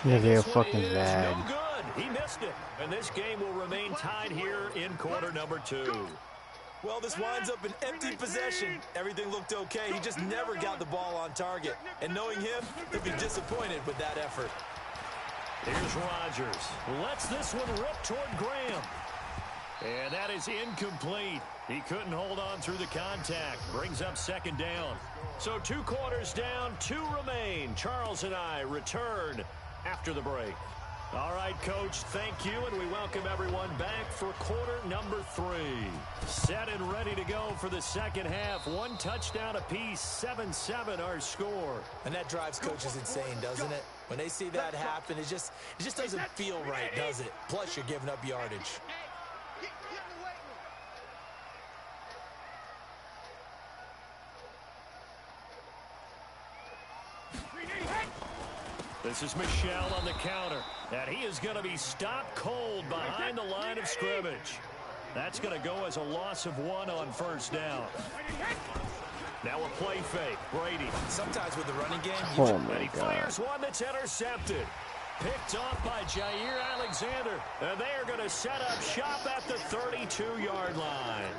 Yeah, they're fucking bad. No good. He missed it. And this game will remain tied here in quarter number 2. Well, this winds up an empty possession. Everything looked okay. He just never got the ball on target. And knowing him, he'll be disappointed with that effort. Here's Rodgers. Lets this one rip toward Graham. And that is incomplete. He couldn't hold on through the contact. Brings up 2nd down. So 2 quarters down, 2 remain. Charles and I return after the break. All right, Coach, thank you, and we welcome everyone back for quarter number 3. Set and ready to go for the 2nd half. 1 touchdown apiece, 7-7 our score. And that drives coaches insane, doesn't it? When they see that happen, it just doesn't feel right, does it? Plus, you're giving up yardage. This is Michel on the counter, and he is going to be stopped cold behind the line of scrimmage. That's going to go as a loss of 1 on 1st down. Now a play fake, Brady. Sometimes with the running game, he fires one that's intercepted. Picked off by Jair Alexander, and they are going to set up shop at the 32-yard line.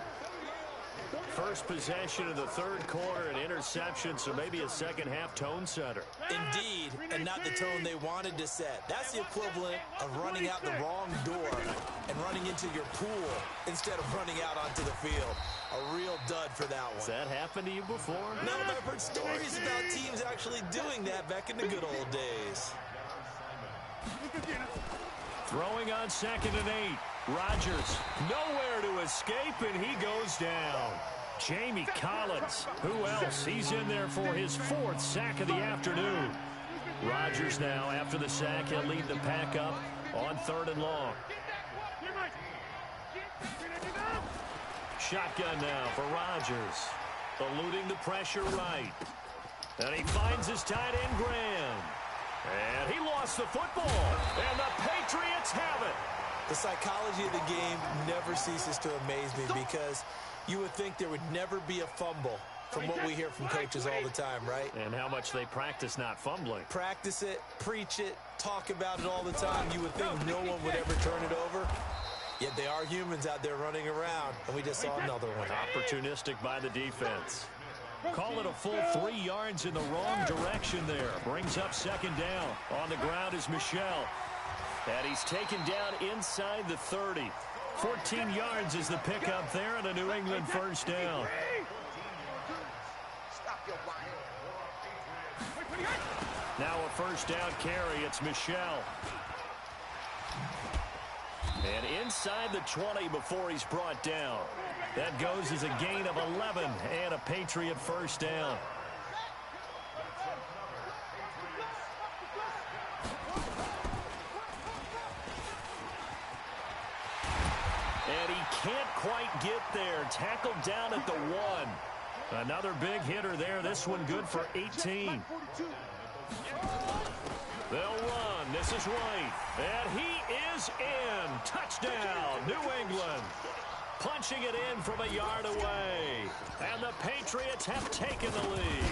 First possession of the third quarter, an interception, so maybe a second-half tone setter. Indeed, and not the tone they wanted to set. That's the equivalent of running out the wrong door and running into your pool instead of running out onto the field. A real dud for that one. Has that happened to you before? No, but I've heard stories about teams actually doing that back in the good old days. Throwing on 2nd and 8. Rodgers nowhere to escape, and he goes down. Jamie Collins, who else? He's in there for his 4th sack of the afternoon. Rodgers now, after the sack, he'll lead the pack up on 3rd and long. Shotgun now for Rodgers. Eluding the pressure right. And he finds his tight end, Graham. And he lost the football. And the Patriots have it. The psychology of the game never ceases to amaze me because you would think there would never be a fumble from what we hear from coaches all the time, right? And how much they practice not fumbling. Practice it, preach it, talk about it all the time. You would think no one would ever turn it over. Yet they are humans out there running around, and we just saw another one. Opportunistic by the defense. Call it a full 3 yards in the wrong direction there. Brings up 2nd down. On the ground is Michel. And he's taken down inside the 30. 14 yards is the pickup there, and a New England 1st down. Now a 1st down carry. It's Michel. And inside the 20 before he's brought down. That goes as a gain of 11 and a Patriot 1st down. And he can't quite get there. Tackled down at the 1. Another big hitter there. This one good for 18. They'll run. This is right. And he is in. Touchdown, New England. Punching it in from a yard away. And the Patriots have taken the lead.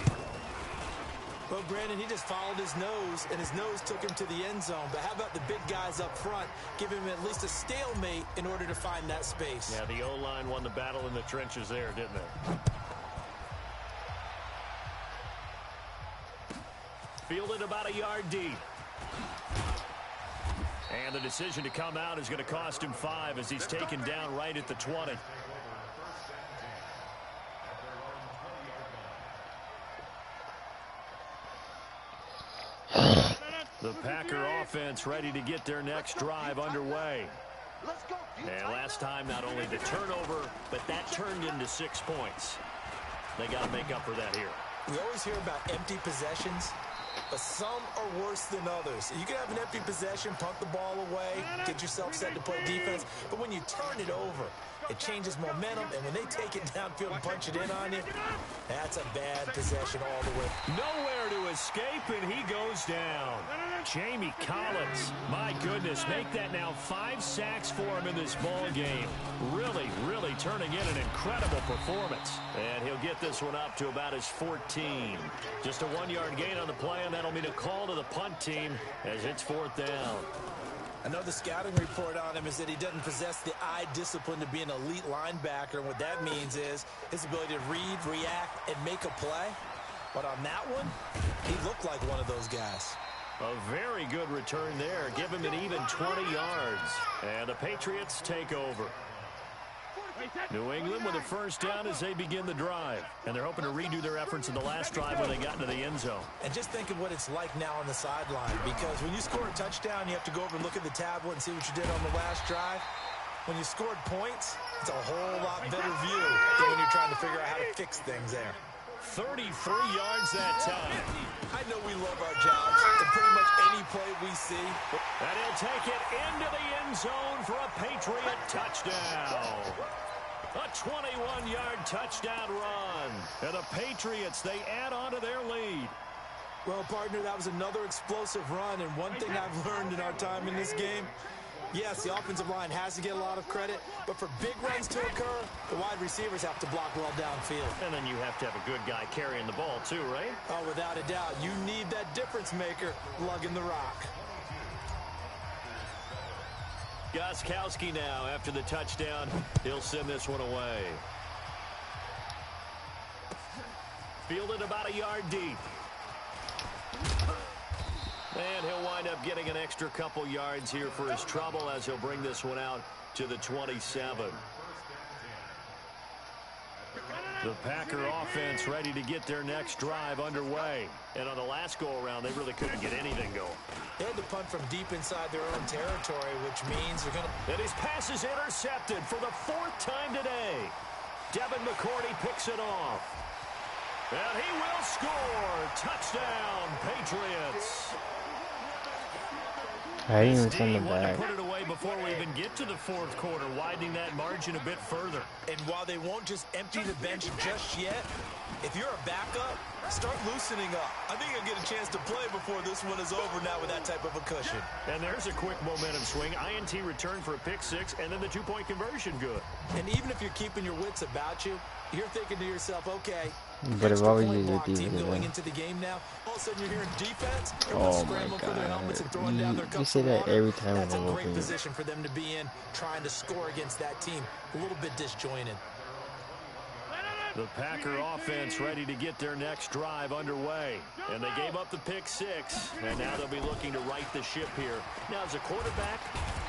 Well, Brandon, he just followed his nose, and his nose took him to the end zone. But how about the big guys up front? Give him at least a stalemate in order to find that space. Yeah, the O-line won the battle in the trenches there, didn't they? Fielded about a yard deep. And the decision to come out is going to cost him 5 as he's taken down right at the 20. The Packer offense ready to get their next drive underway. And last time, not only the turnover, but that turned into 6 points. They got to make up for that here. We always hear about empty possessions, but some are worse than others. You can have an empty possession, punt the ball away, get yourself set to play defense, but when you turn it over, it changes momentum, and when they take it downfield and punch it in on you, that's a bad possession all the way. Nowhere to escape, and he goes down. Jamie Collins, my goodness, make that now 5 sacks for him in this ball game. Really, really turning in an incredible performance. And he'll get this one up to about his 14. Just a 1-yard gain on the play, and that'll mean a call to the punt team as it's 4th down. I know the scouting report on him is that he doesn't possess the eye discipline to be an elite linebacker. And what that means is his ability to read, react, and make a play. But on that one, he looked like one of those guys. A very good return there. Give him an even 20 yards. And the Patriots take over. New England with a 1st down as they begin the drive. And they're hoping to redo their efforts in the last drive when they got into the end zone. And just think of what it's like now on the sideline. Because when you score a touchdown, you have to go over and look at the tablet and see what you did on the last drive. When you scored points, it's a whole lot better view than when you're trying to figure out how to fix things there. 33 yards that time. I know we love our jobs, and pretty much any play we see. And he'll take it into the end zone for a Patriot touchdown. A 21-yard touchdown run. And the Patriots, they add on to their lead. Well, partner, that was another explosive run, and one thing I've learned in our time in this game, yes, the offensive line has to get a lot of credit, but for big runs to occur, the wide receivers have to block well downfield. And then you have to have a good guy carrying the ball too, right? Oh, without a doubt. You need that difference maker lugging the rock. Gostkowski now after the touchdown. He'll send this one away. fielded about a yard deep. And he'll wind up getting an extra couple yards here for his trouble as he'll bring this one out to the 27. The Packer offense ready to get their next drive underway. And on the last go-around, they really couldn't get anything going. They had to punt from deep inside their own territory, which means they're going to... And his pass is intercepted for the 4th time today. Devin McCourty picks it off. And he will score. Touchdown, Patriots. I didn't even send the wanted back. to put it away before we even get to the 4th quarter, widening that margin a bit further. And while they won't just empty the bench just yet, if you're a backup, start loosening up. I think you'll get a chance to play before this one is over now with that type of a cushion. And there's a quick momentum swing. INT return for a pick-6, and then the 2-point conversion good. And even if you're keeping your wits about you, you're thinking to yourself, okay, But if I was point using block team defense, going then. into the game now, all of a sudden you're hearing defense. Oh my scrambling for their helmets and throwing God. down their You cups say of that water. every time That's a I'm great open. position for them to be in, trying to score against that team. A little bit disjointed. The Packer offense ready to get their next drive underway. And they gave up the pick-6, and now they'll be looking to right the ship here. Now as a quarterback,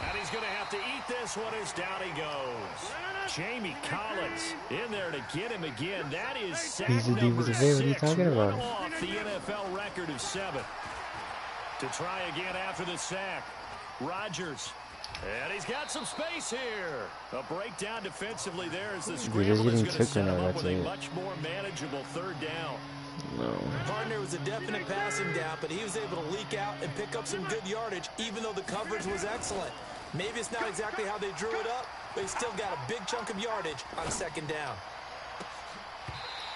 and he's going to have to eat this one as down he goes. Jamie Collins in there to get him again. That is sack He's a number defensive end. What are you 6, talking one about? off the NFL record of 7. To try again after the sack, Rodgers. And he's got some space here. A breakdown defensively there as the scramble is going to set him up with a much more manageable 3rd down. No. Gardner was a definite passing down, but he was able to leak out and pick up some good yardage, even though the coverage was excellent. Maybe it's not exactly how they drew it up, but he still got a big chunk of yardage on 2nd down.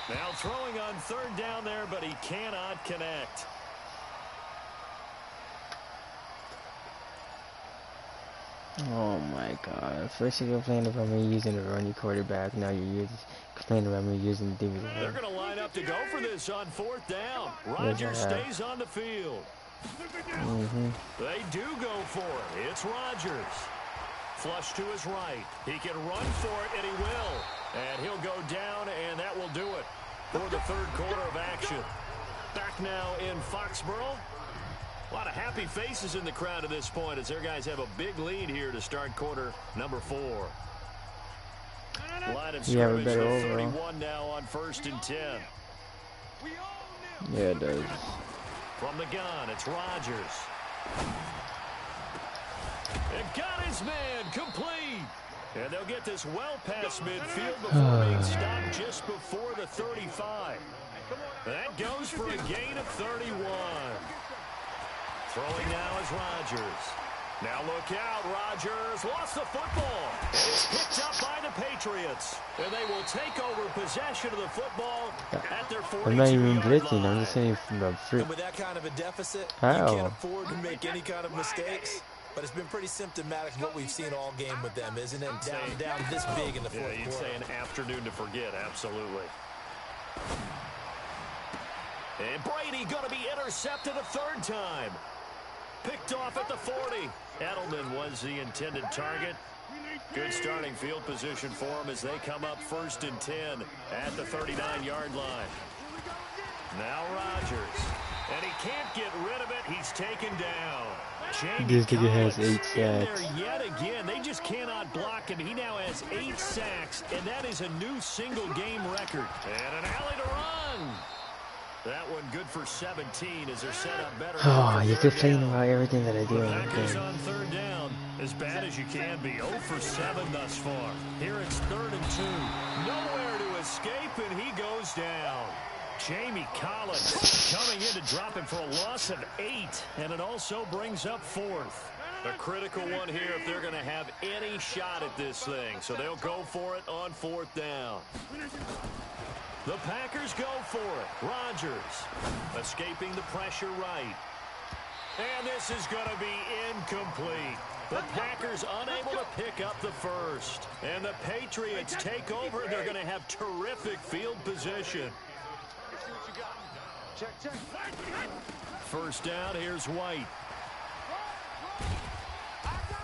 Now throwing on 3rd down there, but he cannot connect. Oh my God. First you complained about me using the running quarterback, now you're complaining about me using the defensive They're end. going to line up to go for this on 4th down. Rodgers stays on the field. They do go for it. It's Rodgers. Flush to his right. He can run for it, and he will. And he'll go down, and that will do it for the 3rd quarter of action. Back now in Foxborough. A lot of happy faces in the crowd at this point as their guys have a big lead here to start quarter number 4. Line of scrimmage at 31 now on 1st and 10. Yeah, it does. From the gun, it's Rodgers. And got his man complete. And they'll get this well past midfield before being stopped just before the 35. That goes for a gain of 31. Throwing now is Rodgers. Now look out, Rodgers lost the football. It's picked up by the Patriots. And they will take over possession of the football at their 42-yard line. I'm not even blitzing, I'm just saying from the fruit. And with that kind of a deficit, How? you can't afford to make any kind of mistakes. But it's been pretty symptomatic of what we've seen all game with them, isn't it? Down this big in the 4th quarter. Yeah, you'd say an afternoon to forget, absolutely. And Brady going to be intercepted a 3rd time. Picked off at the 40. Edelman was the intended target. Good starting field position for him as they come up 1st and 10 at the 39-yard line. Now Rodgers. And he can't get rid of it. He's taken down. This nigga has 8 in there sacks. yet again. They just cannot block him. He now has 8 sacks, and that is a new single-game record. And an alley to run. That one good for 17 as they're set up better. Oh, you complain about everything that I do The in the Packers game. on 3rd down, as bad as you can be. 0 for 7 thus far. Here it's 3rd and 2. Nowhere to escape, and he goes down. Jamie Collins coming in to drop him for a loss of 8, and it also brings up 4th. A critical one here if they're going to have any shot at this thing. So they'll go for it on 4th down. The Packers go for it. Rodgers escaping the pressure right. And this is going to be incomplete. The Packers unable to pick up the 1st. And the Patriots take over. They're going to have terrific field position. 1st down, here's White.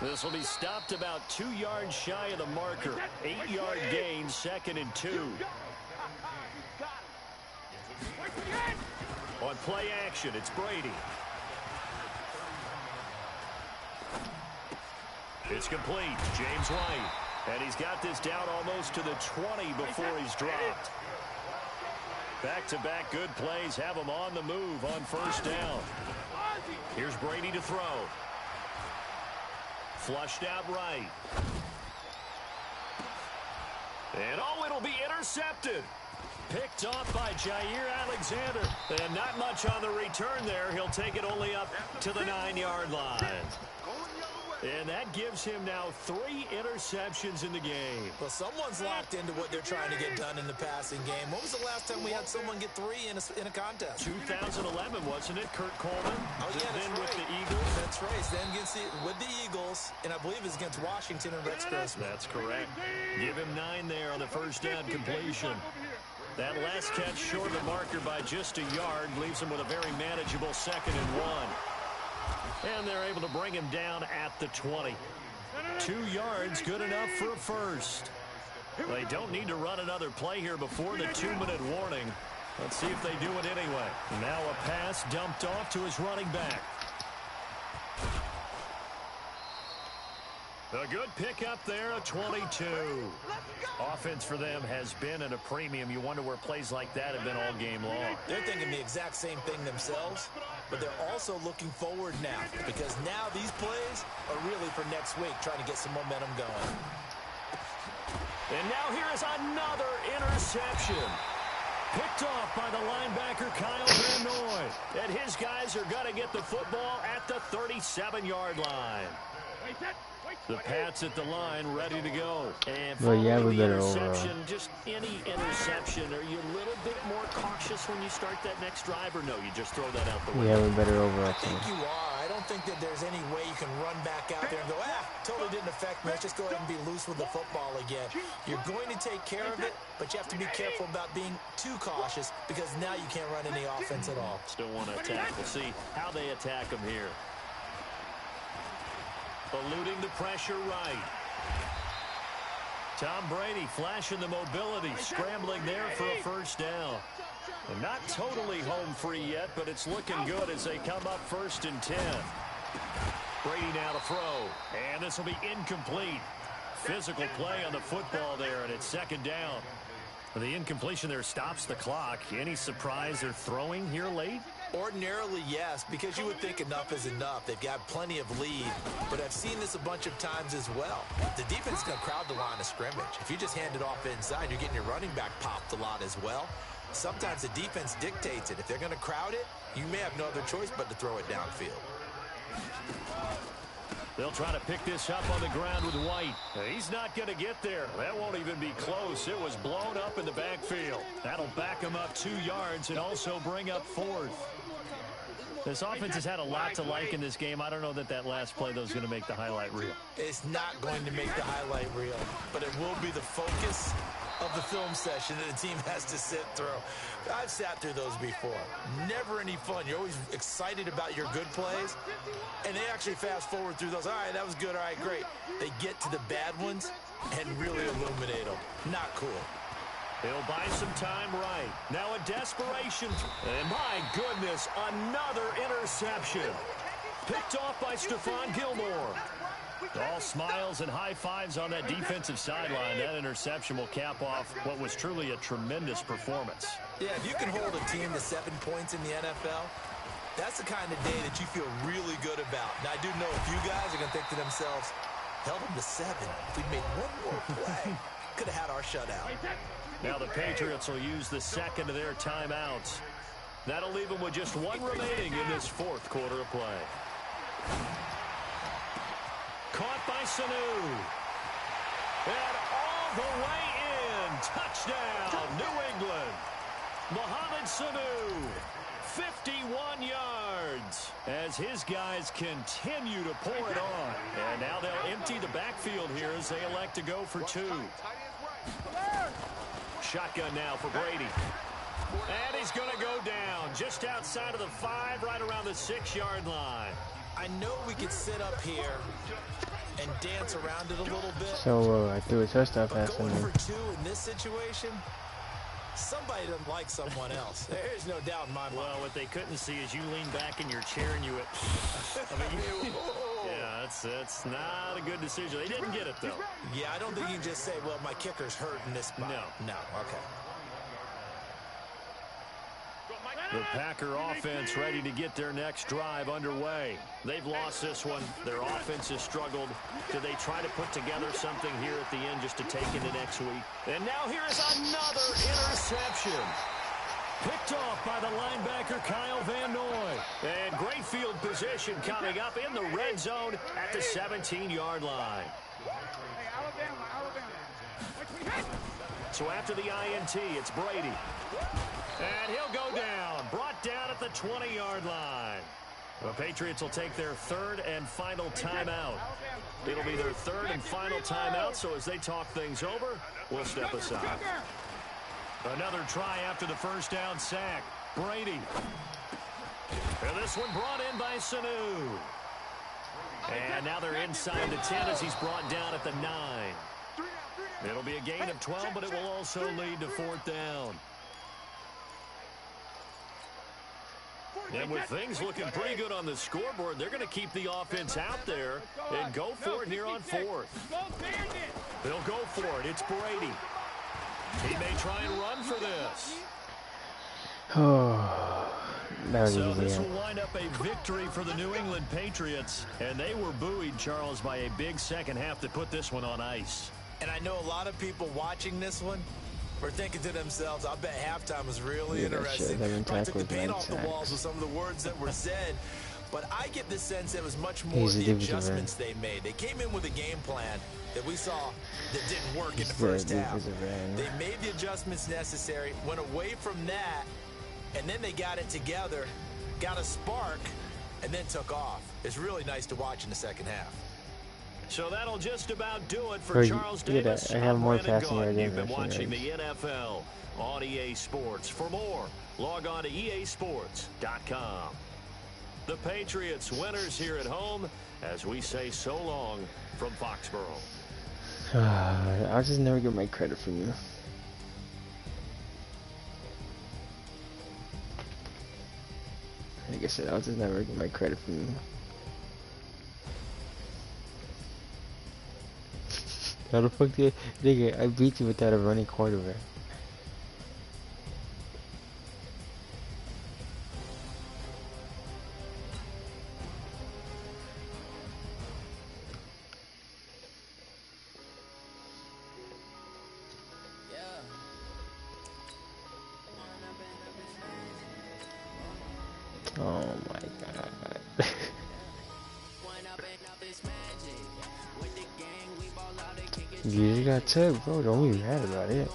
This will be stopped about 2 yards shy of the marker. 8-yard gain, 2nd and 2. On play action, it's Brady. It's complete. James White. And he's got this down almost to the 20 before he's dropped. Back-to-back good plays have him on the move on first down. Here's Brady to throw. Flushed out right. And oh, it'll be intercepted. Picked off by Jair Alexander. And not much on the return there. He'll take it only up to the 9-yard line. And that gives him now 3 interceptions in the game. Well, someone's locked into what they're trying to get done in the passing game. When was the last time we had someone get 3 in a contest? 2011, wasn't it? Kurt Coleman. Oh, yeah, then that's with right. the Eagles. That's right. Then with the Eagles, and I believe it's against Washington and Rex Grossman. That's correct. Give him 9 there on the first down completion. That last catch short of the marker by just a yard leaves him with a very manageable 2nd and 1. And they're able to bring him down at the 20. 2 yards, good enough for a first. They don't need to run another play here before the 2-minute warning. Let's see if they do it anyway. Now a pass dumped off to his running back. A good pickup there, a 22. Offense for them has been at a premium. You wonder where plays like that have been all game long. They're thinking the exact same thing themselves, but they're also looking forward now because now these plays are really for next week, trying to get some momentum going. And now here is another interception. Picked off by the linebacker, Kyle Van Noy. And his guys are going to get the football at the 37-yard line. The Pats at the line, ready to go. And Well, yeah, we the better interception, just any interception, are you a little bit more cautious when you start that next drive, or no, you just throw that out the window? Yeah, we better over. I think you are. I don't think that there's any way you can run back out there and go, totally didn't affect me. Let's just go ahead and be loose with the football again. You're going to take care of it, but you have to be careful about being too cautious because now you can't run any offense at all. Still want to attack. We'll see how they attack them here. Eluding the pressure right. Tom Brady flashing the mobility, scrambling there for a first down. And not totally home free yet, but it's looking good as they come up 1st and 10. Brady now to throw, and this will be incomplete. Physical play on the football there, and it's 2nd down. The incompletion there stops the clock. Any surprise they're throwing here late? Ordinarily, yes, because you would think enough is enough. They've got plenty of lead, but I've seen this a bunch of times as well. The defense is going to crowd the line of scrimmage. If you just hand it off inside, you're getting your running back popped a lot as well. Sometimes the defense dictates it. If they're going to crowd it, you may have no other choice but to throw it downfield. They'll try to pick this up on the ground with White. He's not going to get there. That won't even be close. It was blown up in the backfield. That'll back him up 2 yards and also bring up 4th. This offense has had a lot to like in this game. I don't know that last play, though, is going to make the highlight reel. It's not going to make the highlight reel, but it will be the focus of the film session that the team has to sit through. I've sat through those before. Never any fun. You're always excited about your good plays, and they actually fast forward through those. All right, that was good. All right, great. They get to the bad ones and really illuminate them. Not cool. He'll buy some time right. Now a desperation. And my goodness, another interception. Picked off by Stephon Gilmore. All smiles and high fives on that defensive sideline. That interception will cap off what was truly a tremendous performance. Yeah, if you can hold a team to 7 points in the NFL, that's the kind of day that you feel really good about. Now, I do know a few guys are going to think to themselves, held them to 7. If we'd made one more play, could have had our shutout. Now the Patriots will use the 2nd of their timeouts. That'll leave them with just 1 remaining in this 4th quarter of play. Caught by Sanu. And all the way in. Touchdown, New England. Mohamed Sanu, 51 yards. As his guys continue to pour it on. And now they'll empty the backfield here as they elect to go for 2. Shotgun now for Brady. And he's going to go down just outside of the 5, right around the 6-yard line. I know we could sit up here and dance around it a little bit. So I threw a touchdown pass in going there. for 2 in this situation, Somebody doesn't like someone else. There's no doubt in my mind. Well, what they couldn't see is you lean back in your chair and you went, I mean, yeah, that's not a good decision. They didn't get it, though. Yeah, I don't think you can just say, well, my kicker's hurt in this spot. No, okay. The Packer offense ready to get their next drive underway. They've lost this one. Their offense has struggled. Do they try to put together something here at the end just to take into next week? And now here is another interception. Picked off by the linebacker Kyle Van Noy. And great field position coming up in the red zone at the 17-yard line. So after the INT, it's Brady. And he'll go down. Brought down at the 20-yard line. The Patriots will take their third and final timeout. It'll be their third and final timeout, so as they talk things over, we'll step aside. Another try after the first down sack. Brady. And this one brought in by Sanu. And now they're inside the 10 as he's brought down at the 9. It'll be a gain of 12, but it will also lead to fourth down. And with things looking pretty good on the scoreboard, they're going to keep the offense out there and go for it here on fourth. They'll go for it. It's Brady. He may try and run for this. Oh, that was So easy. this will wind up a victory for the New England Patriots. And they were buoyed, Charles, by a big second half that put this one on ice. And I know a lot of people watching this one were thinking to themselves, I bet halftime was really interesting. Probably took the paint off the walls with some of the words that were said. But I get the sense it was much more the adjustments they made. They came in with a game plan that we saw that didn't work in the first half. They made the adjustments necessary, went away from that, and then they got it together, got a spark, and then took off. It's really nice to watch in the second half. So that'll just about do it for Charles Davis. I have more passing yards. You've been watching the NFL on EA Sports. For more, log on to easports.com. The Patriots winners here at home as we say so long from Foxborough. I'll just never get my credit from you. Like I said, I'll just never get my credit from you. How the fuck did nigga? I beat you without a running quarterback. Oh my god. You just got took, bro. Don't be mad about it.